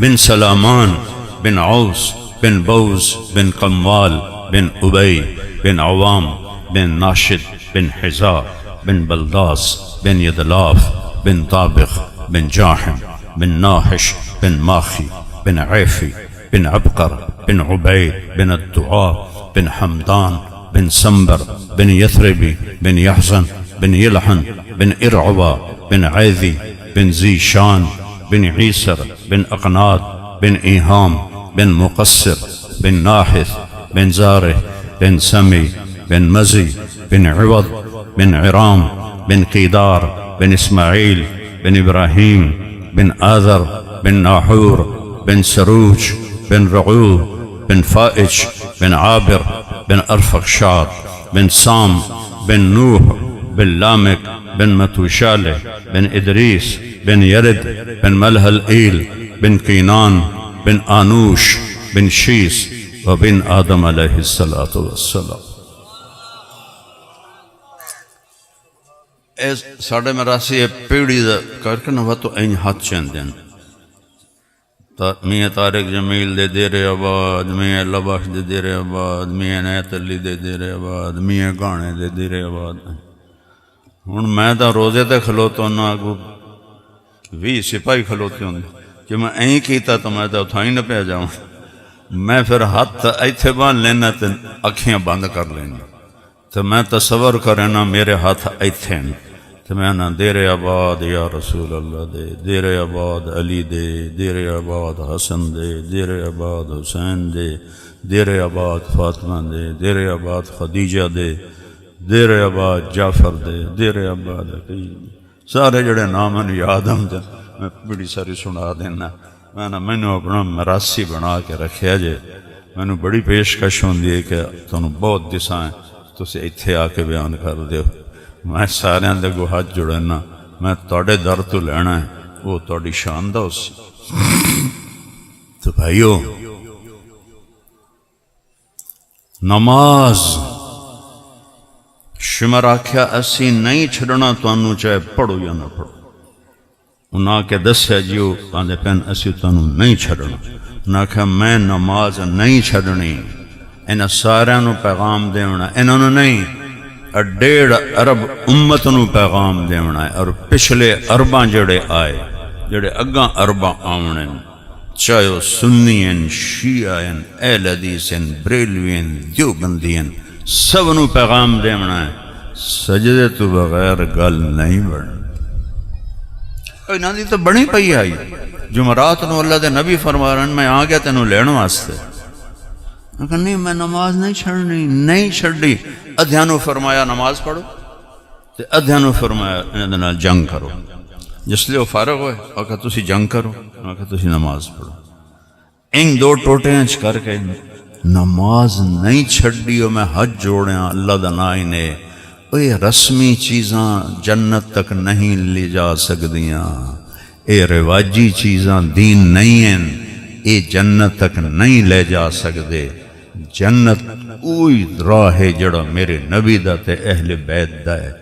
[SPEAKER 1] بن سلامان بن عوس بن بوز بن قموال بن ابی بن عوام بن ناشد بن حزا بن بلداس بن یدلاف بن طابق بن جاحم بن ناحش بن ماخی بن عیفی بن عبقر بن عبید بن الدعاء بن حمدان بن سنبر بن یثربی بن یحزن بن یلحن بن ارعبا بن عیذی بن ذی شان بن عیسر بن اقناد بن ایہام بن مقصر بن ناحث بن زارح بن سمی بن مزی بن عوض بن عرام بن قیدار بن اسماعیل بن ابراہیم بن آذر بن ناحور بن سروج بن رعو بن فائج بن عابر بن ارفخشاد بن سام بن نوح بن لامک بن متوشالہ بن ادریس بن یرد بن ملہل ایل بن کینان بن آنوش بن شیس وبن آدم علیہ السلام. ساڑھے مراسی پیڑی کر کے نہ تو این ہاتھ چین دین میاں طارق جمیل دے دیر آباد, میاں لبخش دے دیر آباد, میاں نیت علی دے دیر آباد, میاں گانے دے دیر آباد. ہوں میں تو روزے تے کھلوتا ہوں اگو 20 سپاہی کھلوتے ہوں کہ میں این کیتا تو میں تو اتھائی نہ پہ جاؤں. میں پھر ہاتھ ایتھے بان لینا تے اکھیاں بند کر لینا تو میں تصور کرنا میرے ہاتھ ایتھے ہیں تو میں نہ دیر آباد یا رسول اللہ دے, دیر آباد علی دے, دیر آباد حسن دے, دیر آباد حسین دے, دیر آباد فاطمہ دے, دیر آباد خدیجہ دے, دیر آباد جعفر دے, دیر آباد سارے جڑے نام ہیں یاد ہم دے میں بڑی ساری سنا دینا. میں نے اپنا مراسی بنا کے رکھیا جے, میں نے بڑی پیشکش ہوں دی کہ تنہوں بہت دسائیں تو اسے اتھے آ کے بیان کر دیو. میں سارے اندے کو ہاتھ جڑنا, میں توڑے در تو لینا ہے وہ توڑی شان دا اس تو بھائیو نماز شمر آکھیا اسی نہیں چھڑنا تو انہوں چاہے پڑھو یا نہ پڑھو. انہاں کے دس ہے جیو آندے پین اسی تو انہوں نہیں چھڑنا. انہاں کہا میں نماز نہیں چھڑنی, انہاں سارے انہوں پیغام دیونا, انہوں نہیں 1.5 ارب امت انہوں پیغام دیونا ہے. اور پچھلے ارباں جڑے آئے جڑے اگاں ارباں آونے چاہے وہ سنین, شیعین, اہل حدیثین, بریلوین, دیوبندین, سب انہوں پیغام دیونا ہے. سجدے تو بغیر گل نہیں بڑھن. انہاں دی تو بڑی پئی آئی جمعرات نو اللہ دے نبی فرما رہے ہیں میں آ گیا تینوں لین واسطے. نہیں میں نماز نہیں چھڑنی, نہیں چھڑی. ادھیانو فرمایا نماز پڑھو تے ادھیانو فرمایا انہاں جنگ کرو. جس لئے وہ فارغ ہوئے اور کہا تسی جنگ کرو, اور کہا تسی نماز پڑھو. ان دو ٹوٹے انچ کر کے نماز نہیں چھڑی اور میں حج جوڑیاں اللہ دا نائی نے. یہ رسمی چیزاں جنت تک نہیں لے جا سکدیاں, اے رواجی چیزاں دین نہیں ہیں، اے جنت تک نہیں لے جا سکتے۔ جنت اوہی راہ ہے جڑا میرے نبی دا تے اہل بیت دا ہے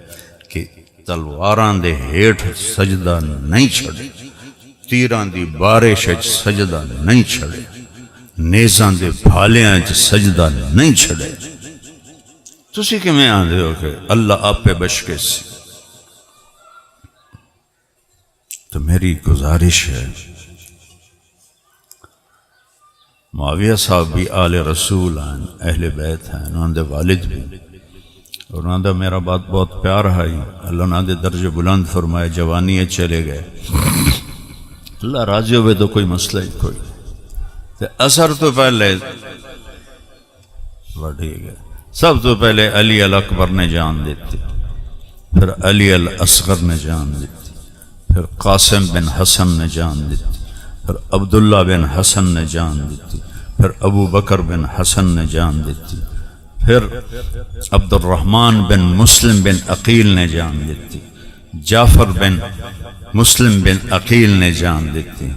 [SPEAKER 1] کہ تلواراں دے ہیٹھ سجدہ نہیں چھڑے، تیراں دی بارش وچ سجدہ نہیں چھڑے، نیزاں دے بھالیاں وچ سجدہ نہیں چھڑے۔ تسی کیویں آندے ہو کہ اللہ آپ پہ بشکے سی؟ تو میری گزارش ہے، معاویہ صاحب بھی آل رسول ہیں، اہل بیت ہیں، انہوں دے والد بھی، اور انہوں دا میرا بات بہت پیار ہے، اللہ انہوں دے درجے بلند فرمائے، جوانی چلے گئے، اللہ راضی ہوئے تو کوئی مسئلہ ہی کوئی۔ تے اثر تو پہلے بڑھی گئے، سب تو پہلے علی الاکبر نے جان دیتی، پھر علی الاصغر نے جان دیتی، پھر قاسم بن حسن نے جان دیتی، پھر عبداللہ بن حسن نے جان دیتی، پھر ابو بکر بن حسن نے جان دیتی، پھر عبد الرحمن بن مسلم بن عقیل نے جان دیتی، جعفر بن مسلم بن عقیل نے جان دیتی،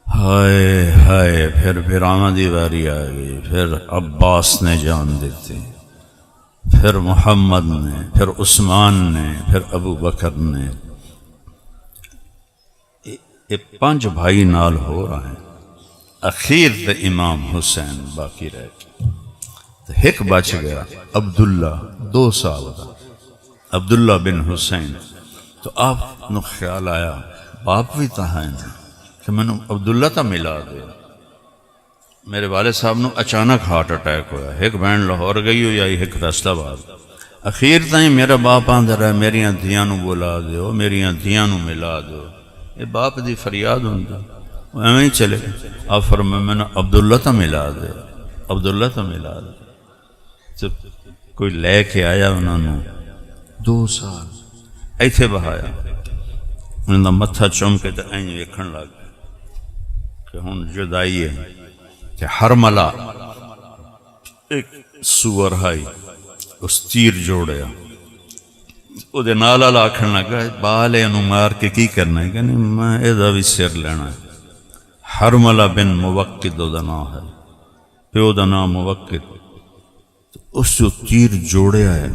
[SPEAKER 1] ہائے ہائے پھر آمدی باری آ گئی، پھر عباس نے جان دیتی، پھر محمد نے، پھر عثمان نے، پھر ابو بکر نے۔ یہ 5 بھائی نال ہو رہے ہیں، اخیر تے امام حسین باقی رہ گئے، تو ایک بچ گیا عبداللہ 2 سال کا، عبداللہ بن حسین۔ تو آپ نو خیال آیا باپ بھی تا ہے کہ میں نے عبداللہ تا ملا دے۔ میرے والد صاحب نو اچانک ہارٹ اٹیک ہویا، ایک بہن لاہور گئی ہو یا ایک فیصلہ آباد، اخیر تائیں میرا باپ آندر ہے میریاں دھیاں نو بلا دیو، میریاں دھیاں نو ملا دو، یہ باپ دی فریاد ہوندہ، وہ ایویں ہی چلے گئے۔ آپ فرمائے میں نے عبداللہ تا ملا دے، عبداللہ تا ملا دے۔ جب کوئی لے کے آیا انہوں نے 2 سال ایتھے بہایا، انہوں نے متھا چوم کے تو این ویکھن لگ گئے کہ ہن جدائی ہے کہ حرملہ ایک سور ہائی اس تیر جوڑیا، او دے نالا لاکھن لگا بالے انہوں مار کے کی کرنا ہے کہ نہیں میں ایدہ بھی سر لینا ہے۔ حرملہ بن موقد دا نام ہے، پیو دا نام موقد، اس جو تیر جوڑیا ہے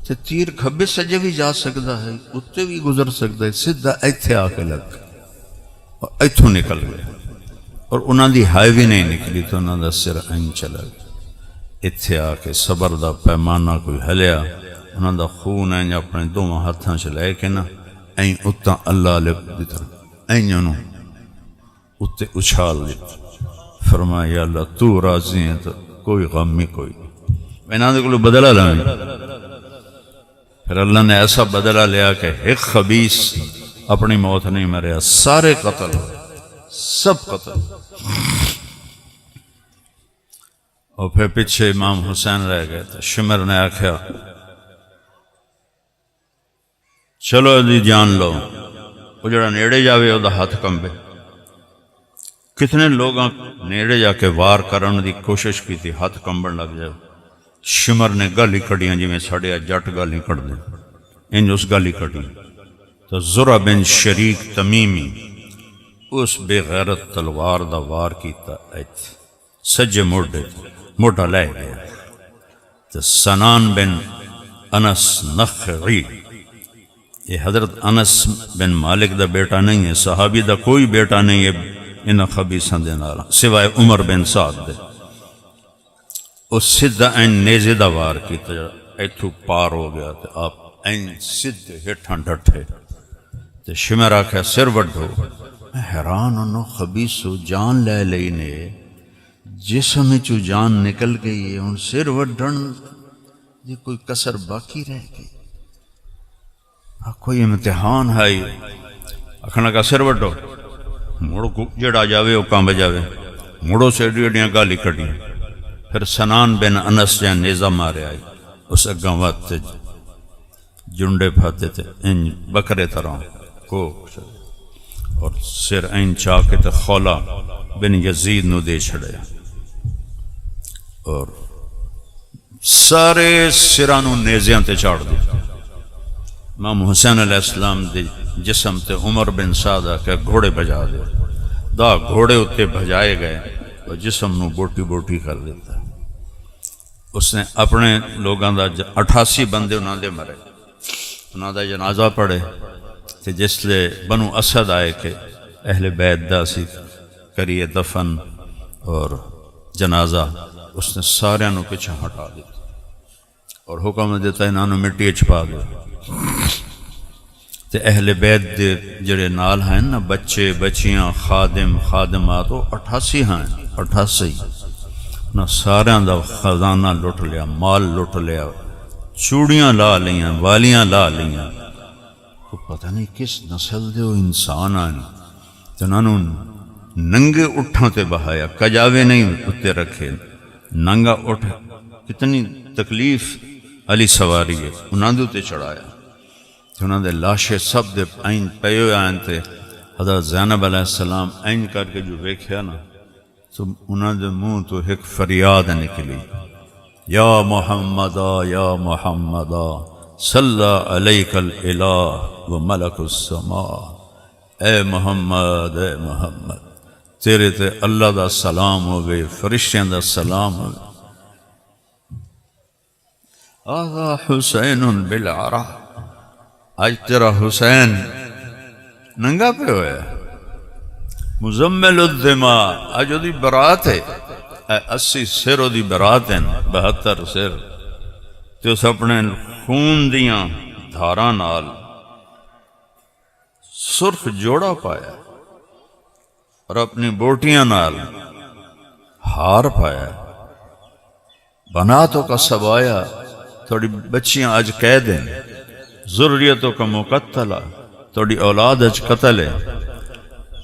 [SPEAKER 1] تو تیر کھبے سجے بھی جا سکتا ہے، اتے بھی گزر سکتا ہے، سدھا ایتھے آ کے لگ اور ایتھوں نکل گیا، اور انہاں دی ہائی بھی نہیں نکلی تو انہاں دا سر این چلا گیا۔ ایتھے آ کے صبر دا پیمانہ کوئی ہلیا، انہاں دا خون این اپنے 2 ہاتھاں چلائے کہ نا این اتاں اللہ علیہ دی طرح این انہوں اتے اچھال دیتا، فرمایا یا اللہ تو راضی ہے تو کوئی غم ہی کوئی نہیں، میں نہ دے کو بدلہ لائیں۔ پھر اللہ نے ایسا بدلہ لیا کہ ایک خبیث اپنی موت نہیں مریا، سارے قتل ہو، سب قتل۔ اور پھر پیچھے امام حسین رہ گئے تو شمر نے آکھیا چلو دی جان لو، وہ جڑا نیڑے جاوے وہ دا ہاتھ کمبے۔ کتنے لوگاں نیڑے جا کے وار کرن دی کوشش کی تھی، ہاتھ کمبن لگ جائے۔ شمر نے گالی کڑیاں جی میں ساڑھیا جٹ گالی کڑ دیں، انج اس گالی کڑی تو زرہ بن شریک تمیمی اس بے غیرت تلوار دا وار کیتا ایت سجے موڑا لے گیا۔ تو سنان بن انس نخعی، یہ حضرت انس بن مالک دا بیٹا نہیں ہے، صحابی دا کوئی بیٹا نہیں ہے انہاں خبیثاں دے نال سوائے عمر بن سعد دے۔ اس سدھا این نیزے دا وار کی تو ایتھو پار ہو گیا تو آپ این سدھے ہٹھاں ڈٹھے تو شمر آکھا سر وڈھو۔ میں حیران انہوں خبیثو جان لے لینے جسم چو جان نکل گئی ہے، ان سر وڈھن یہ کوئی کسر باقی رہ گئی، کوئی امتحان ہے۔ اکھنا کا سر وڈھو، موڑو جڑا جاوے وہ کام بجاوے، موڑو سے ڈیڑیاں گالی کڑیاں۔ پھر سنان بن انس جہاں نیزہ مارے آئی، اس اگاں وقت جنڈے پھاتے تھے ان بکرے طرح کو، اور سر این چاکے تے خولا بن یزید نو دے چھڑیا، اور سارے سرانو نیزیاں تے چاڑ دی۔ امام حسین علیہ السلام دی جسم تے عمر بن سعد کے گھوڑے بجا دے، دا گھوڑے اتے بجائے گئے اور جسم نو بوٹی بوٹی کر دیتا۔ اس نے اپنے لوگاں دا 88 بندے انہاں دے مرے، انہاں دا جنازہ پڑھے تے جس لے بنو اسد آئے کہ اہل بیت دا سی کریے دفن اور جنازہ، اس نے سارے نو پیچھے ہٹا دیا اور حکم دیتا انہاں نو مٹی چھپا دو۔ تے اہل بیت دے جڑے نال ہیں نا، بچے بچیاں خادم خادمات، وہ 88 ہیں، 88 نہ ساریاں دا خزانہ لٹ لیا، مال لٹ لیا، چوڑیاں لا لیاں، والیاں لا لیاں۔ تو پتہ نہیں کس نسل دے وہ انسان آئے تو انہوں نے ننگے اٹھاں تے بہایا، کجاوے نہیں اتے رکھے، ننگا اٹھ، کتنی تکلیف علی سواری ہے، انہوں نے اتے چڑھایا، انہوں نے لاشے سب دے این پیو آئیں تے حضرت زینب علیہ السلام این کر کے جو ویکھیا نا تو انہوں نے منہ تو ایک فریاد نکلی، یا محمدا یا محمدا صلی علیک الالہ و ملک السماء، اے محمد اے محمد تیرے تے اللہ دا سلام ہوئے، فرشتیاں دا سلام ہوئے۔ آذا حسین بالعرا، آج تیرا حسین ننگا پہ ہویا، مزمل الدماء، آج وہ دی برات ہے، 80 سر وہ دی برات ہیں، 72 سر، تے اس اپنے خون دیاں دھاراں نال سرخ جوڑا پایا اور اپنی بوٹیاں نال ہار پایا، بناتوں کا سبایا، تھوڑی بچیاں آج قید ہیں، ذریتوں کا مقتلہ، تھوڑی اولاد آج قتل ہے۔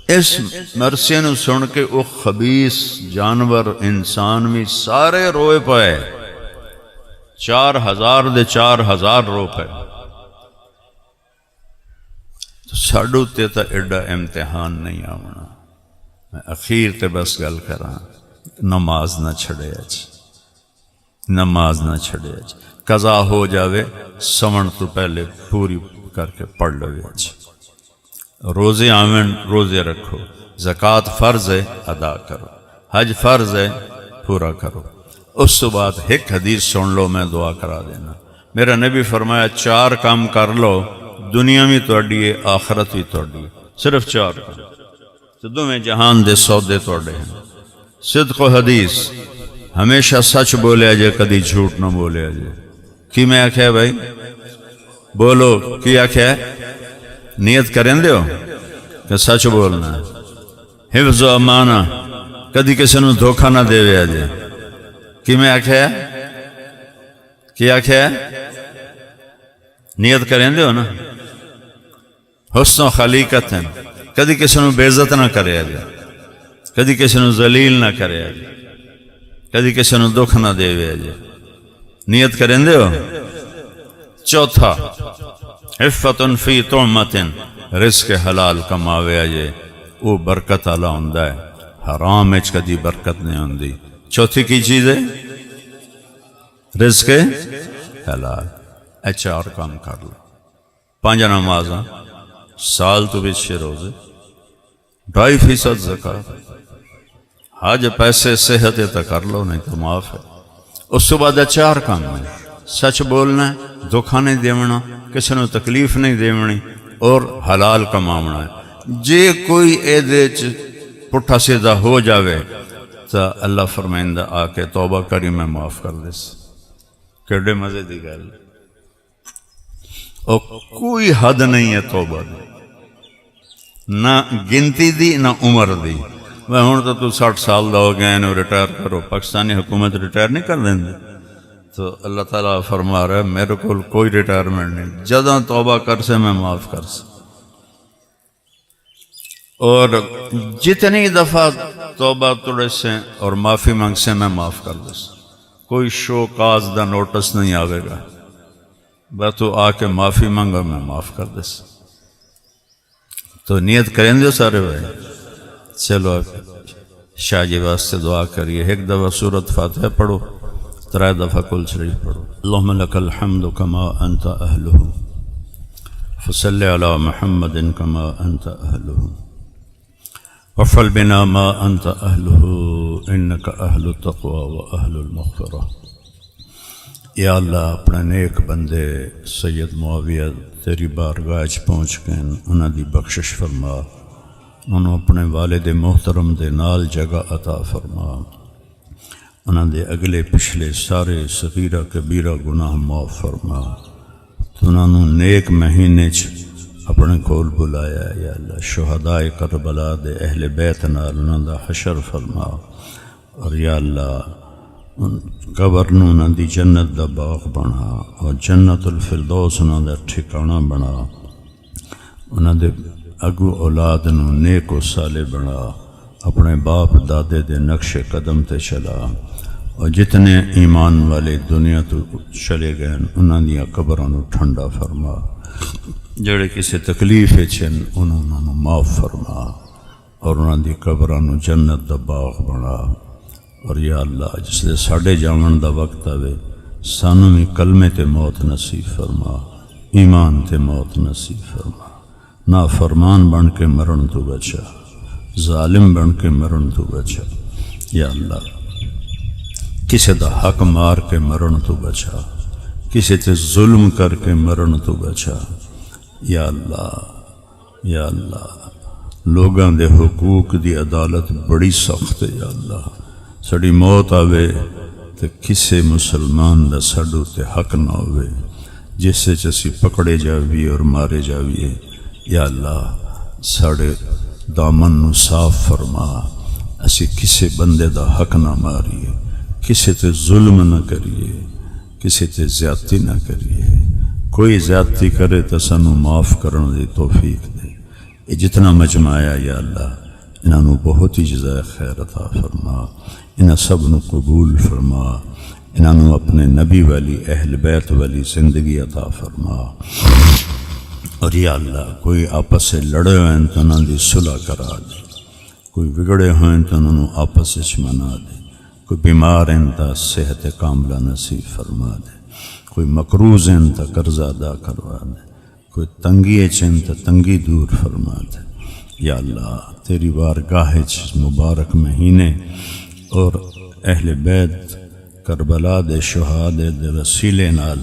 [SPEAKER 1] اس مرثیے نو سن کے وہ خبیث جانور انسان بھی سارے روئے پائے، 4000 دے 4000 رو پائے۔ تو ساڈو تے تا ایڈا امتحان نہیں آونا۔ میں اخیر تے بس گل کراں، نماز نہ چھڑے اج، نماز نہ چھڑے اج، قضا ہو جاوے سمن تو پہلے پوری کر کے پڑھ لو اج۔ روزے آمن روزے رکھو، زکوٰۃ فرض ہے ادا کرو، حج فرض ہے پورا کرو۔ اس تو بعد ایک حدیث سن لو، میں دعا کرا دینا۔ میرا نبی فرمایا 4 کام کر لو، دنیا میں توڑی ہے آخرت بھی توڑی ہے، صرف 4 کام، تو دونوں جہان دے سودے توڑے ہیں۔ صدق و حدیث، ہمیشہ سچ بولے اجے، کدی جھوٹ نہ بولے اجے۔ کی میں آکھیا بھائی بولو، کی آکھیا نیت کریں دیو کہ سچ بولنا، حفظ و امانہ، کدی کسی نو دھوکہ نہ دے وے اجے۔ کی میں آکھیا کی آکھیا نیت کریں دیو نا، حسن و خلیقت ہیں، کدی کسی نو بے عزت نہ کرے اجے، کدی کسی نو ذلیل نہ کرے اجے، کدی کسی نو دکھ نہ دے وے اجے، نیت کریں دیو۔ چوتھا عفت فی طعمت، رزق حلال کماوے اجے، وہ برکت والا ہوندا ہے، حرام وچ کدی برکت نہیں ہوندی۔ چوتھی کی چیز ہے رزق حلال۔ اے 4 کام کر لو، 5 نمازاں، سال تو بھی روزے، 2.5% زکوٰۃ، حج پیسے صحت ہے تو کر لو، نہیں تو معاف ہے۔ اس کے بعد 4 کام ہے، سچ بولنا ہے، دھوکہ نہیں دیونا، کسی نے تکلیف نہیں دیونی، اور حلال کماونا ہے۔ جے کوئی ایدے پٹھا سیدھا ہو جاوے تو اللہ فرمائندہ آ کے توبہ کری میں معاف کر دیس۔ کیڑے مزے دی گل، اور کوئی حد نہیں ہے توبہ دی، نہ گنتی دی نہ عمر دی۔ میں ہوں تو 60 سال دا ہو گیا انہوں ریٹائر کرو، پاکستانی حکومت ریٹائر نہیں کر دیں دے، تو اللہ تعالیٰ فرما رہا ہے میرے کو کوئی ریٹائرمنٹ نہیں، جداں توبہ کر سے میں معاف کر سے۔ اور جتنی دفعہ توبہ توڑے سے اور معافی مانگ سے میں معاف کر دے سے، کوئی شو کاز دا نوٹس نہیں آوے گا، بس تو آ کے معافی مانگا میں معاف کر دے سے۔ تو نیت کریں دے سارے بھائی، چلو شاہ جی واسطے دعا کریے۔ 1 دفعہ سورۃ فاتحہ پڑھو، 3 دفعہ کل شریف پڑھو۔ اللہم لک الحمد کما انت اہلہ فصل علی محمد کما انت اہلہ وفعل بنا ما انت اہلہ انک اہل التقوی و اہل المغفرہ۔ یا اللہ اپنے نیک بندے سید معاویہ تیری بارگاہ پہنچ گئے، انہاں دی بخشش فرما، انہوں اپنے والد محترم دے نال جگہ عطا فرما، انہاں دے اگلے پچھلے سارے صغیرہ کبیرہ گناہ معاف فرما، انہاں نوں نیک مہینے اپنے کول بلایا ہے۔ یا اللہ شہدائے کربلا دے اہل بیت نال انہاں دا حشر فرما، اور یا اللہ قبر نوں انہاں دی جنت دا باغ بنا، اور جنت الفردوس انہاں دا ٹھکانہ بنا، انہاں دے اگو اولاد نوں نیک و صالح بنا، اپنے باپ دادے دے نقش قدم تے چلا، اور جتنے ایمان والے دنیا تو چلے گئے انہاں دیاں قبراں نوں ٹھنڈا فرما، جڑے کسی تکلیف چن انہاں نوں معاف فرما، اور انہاں دی قبراں نوں جنت دا باغ بنا۔ اور یا اللہ جس لے ساڈے جاون دا وقت آوے سانوں بھی کلمے تے موت نصیب فرما، ایمان تے موت نصیب فرما، نافرمان بن کے مرن تو بچا، ظالم بن کے مرن تو بچا۔ یا اللہ کسی دا حق مار کے مرن تو بچا، کسی تے ظلم کر کے مرن تو بچا۔ یا اللہ یا اللہ لوگاں دے حقوق دی عدالت بڑی سخت ہے۔ یا اللہ ساڈی موت آوے تے کسے مسلمان دا ساڈو تے حق نہ ہوئے جس سے اسی پکڑے جاویے اور مارے جاویے۔ یا اللہ ساڑے دامن نو صاف فرما، اسی کسے بندے دا حق نہ ماریے، کسے تے ظلم نہ کریے، کسے تے زیادتی نہ کریے، کوئی زیادتی کرے تو سانو معاف کرن دی توفیق دے۔ یہ جتنا مجمع آیا یا اللہ انہاں نو بہت ہی جزائے خیر عطا فرما، انہاں سب نو قبول فرما، انہاں نو اپنے نبی والی اہل بیت والی زندگی عطا فرما۔ اور یا اللہ کوئی آپس سے لڑے ہوئے تو انہاں دی صلح کرا دے، کوئی بگڑے ہوئے تو انہاں آپس سے منا دے، کوئی بیمار ہیں تو صحت کاملہ نصیب فرما دے، کوئی مقروض ہیں تو قرض ادا کروا دے، کوئی تنگی چن تو تنگی دور فرما دے۔ یا اللہ تیری بارگاہ مبارک مہینے اور اہل بیت کربلا دے شہادے دے وسیلے نال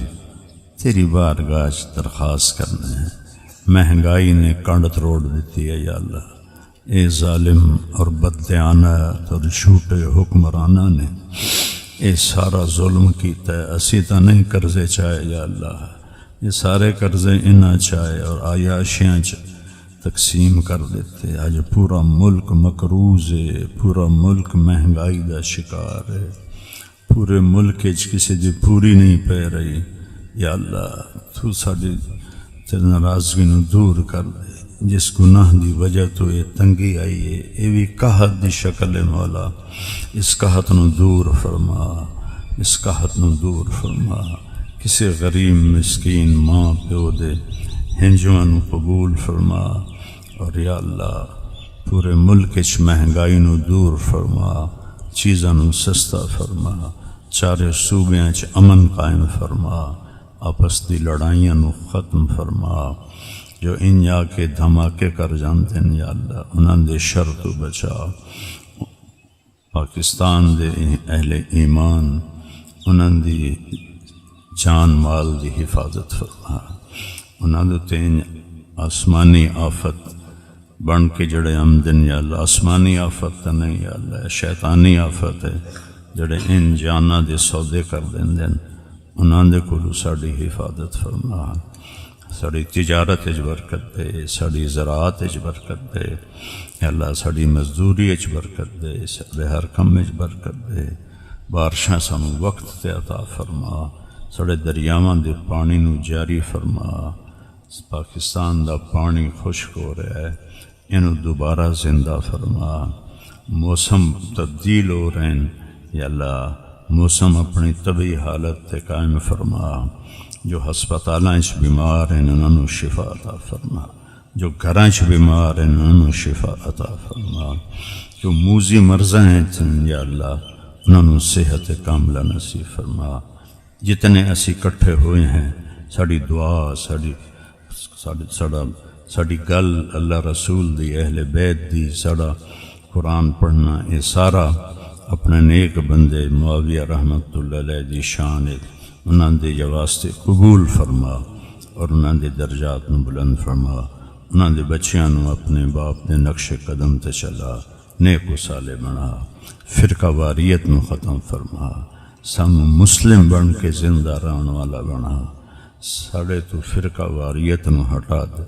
[SPEAKER 1] تیری بارگاہ درخواست کرنے ہیں۔ مہنگائی نے کنڈ روڑ دیتی ہے یا اللہ، اے ظالم اور بددیانت اور جھوٹے حکمرانہ نے اے سارا ظلم کیتا ہے، اسی تا نہیں قرضے چاہے یا اللہ، یہ سارے قرضے انہاں چاہے اور عیاشیاں تقسیم کر دیتے۔ آج پورا ملک مقروض ہے، پورا ملک مہنگائی دا شکار ہے، پورے ملک کسی دی پوری نہیں پہ رہی۔ یا اللہ تو ساڈی ناراضگی نو دور کر دے، جس گناہ دی وجہ تو یہ تنگی آئی ہے یہ بھی قحط دی شکل ہے مولا، اس قحط نو دور فرما، اس قحط نو دور فرما، کسی غریب مسکین ماں پیو دے ہنجواں نو قبول فرما، اور یا اللہ پورے ملک مہنگائی نو دور فرما، چیزاں نو سستا فرما، چارے صوبیاں امن قائم فرما، آپس دی لڑائیاں نو ختم فرما، جو ان جا کے دھماکے کر جانتے ہیں یا اللہ انہاں دے شر تو بچا، پاکستان دے اہل ایمان انہاں دی جان مال دی حفاظت فرما، انہاں دے تین آسمانی آفت بن کے جڑے آمدن یا اللہ، آسمانی آفت تا نہیں یا اللہ شیطانی آفت ہے جڑے ان جانا دے سودے کر دیں انہاں دے کولو ساڑی حفاظت فرما، ساڑی تجارت اچ برکت دے، ساڑی زراعت اچ برکت دے یا اللہ، ساڑی مزدوری اچ برکت دے، ساڑے ہر کم اچ برکت دے، بارشاں سانو وقت تے عطا فرما، ساڑے دریاواں دے پانی نو جاری فرما، پاکستان دا پانی خشک ہو رہا ہے انہوں دوبارہ زندہ فرما، موسم تبدیل ہو رہے ہیں یا اللہ موسم اپنی طبعی حالت تے قائم فرما، جو ہسپتالاں چ بیمار ہیں انہوں نے شفا عطا فرما، جو گھراں چ بیمار ہیں انہوں نے شفا عطا فرما، جو موذی مرضاں ہیں یا اللہ انہوں نے صحت کاملہ نصیب فرما، جتنے اسی کٹھے ہوئے ہیں ساڑی دعا ساڑی ساڑی گل اللہ رسول دی اہل بیت دی ساڑا قرآن پڑھنا یہ سارا اپنے نیک بندے معاویہ رحمت اللہ علیہ دی شان انہاں دے واسطے قبول فرما اور انہاں دے درجات نو بلند فرما، انہاں دے بچیاں نو اپنے باپ دے نقش قدم تے چلا، نیک و صالح بنا، فرقہ واریت نو ختم فرما، سانو مسلم بن کے زندہ رہن والا بنا، ساڑے تو فرقہ واریت نو ہٹا دے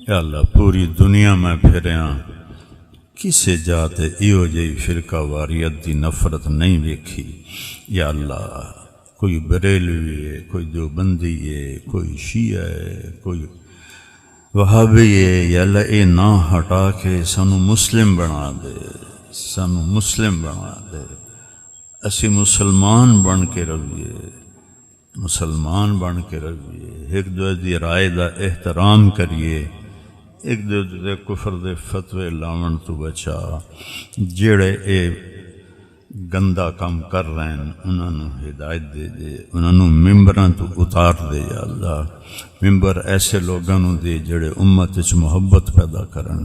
[SPEAKER 1] یا اللہ۔ پوری دنیا میں پھریاں کسے جاتے ایو جئی فرقہ واریت دی نفرت نہیں ویکھی یا اللہ۔ کوئی بریلوی ہے، کوئی دیوبندی ہے، کوئی شیعہ ہے، کوئی وہابی ہے، یا اللہ اے نہ ہٹا کے سانو مسلم بنا دے، سانو مسلم بنا دے، اسی مسلمان بن کے رویے، مسلمان بن کے رویے، ایک دوسرے دی رائے دا احترام کریے، ایک دوسرے کفر دے فتوے لاون تو بچا، جڑے اے گندا کام کر رہے ہیں انہوں نے ہدایت دے دے، انہوں نے ممبران تو اتار دے یا اللہ۔ ممبر ایسے لوگوں دے جڑے امت وچ محبت پیدا کرن،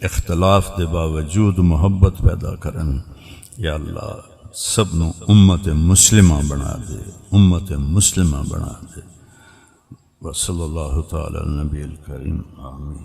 [SPEAKER 1] اختلاف دے باوجود محبت پیدا کرن یا اللہ۔ سب نو امت مسلمہ بنا دے، امت مسلمہ بنا دے۔ وصلی اللہ تعالی علی نبی الکریم، آمین۔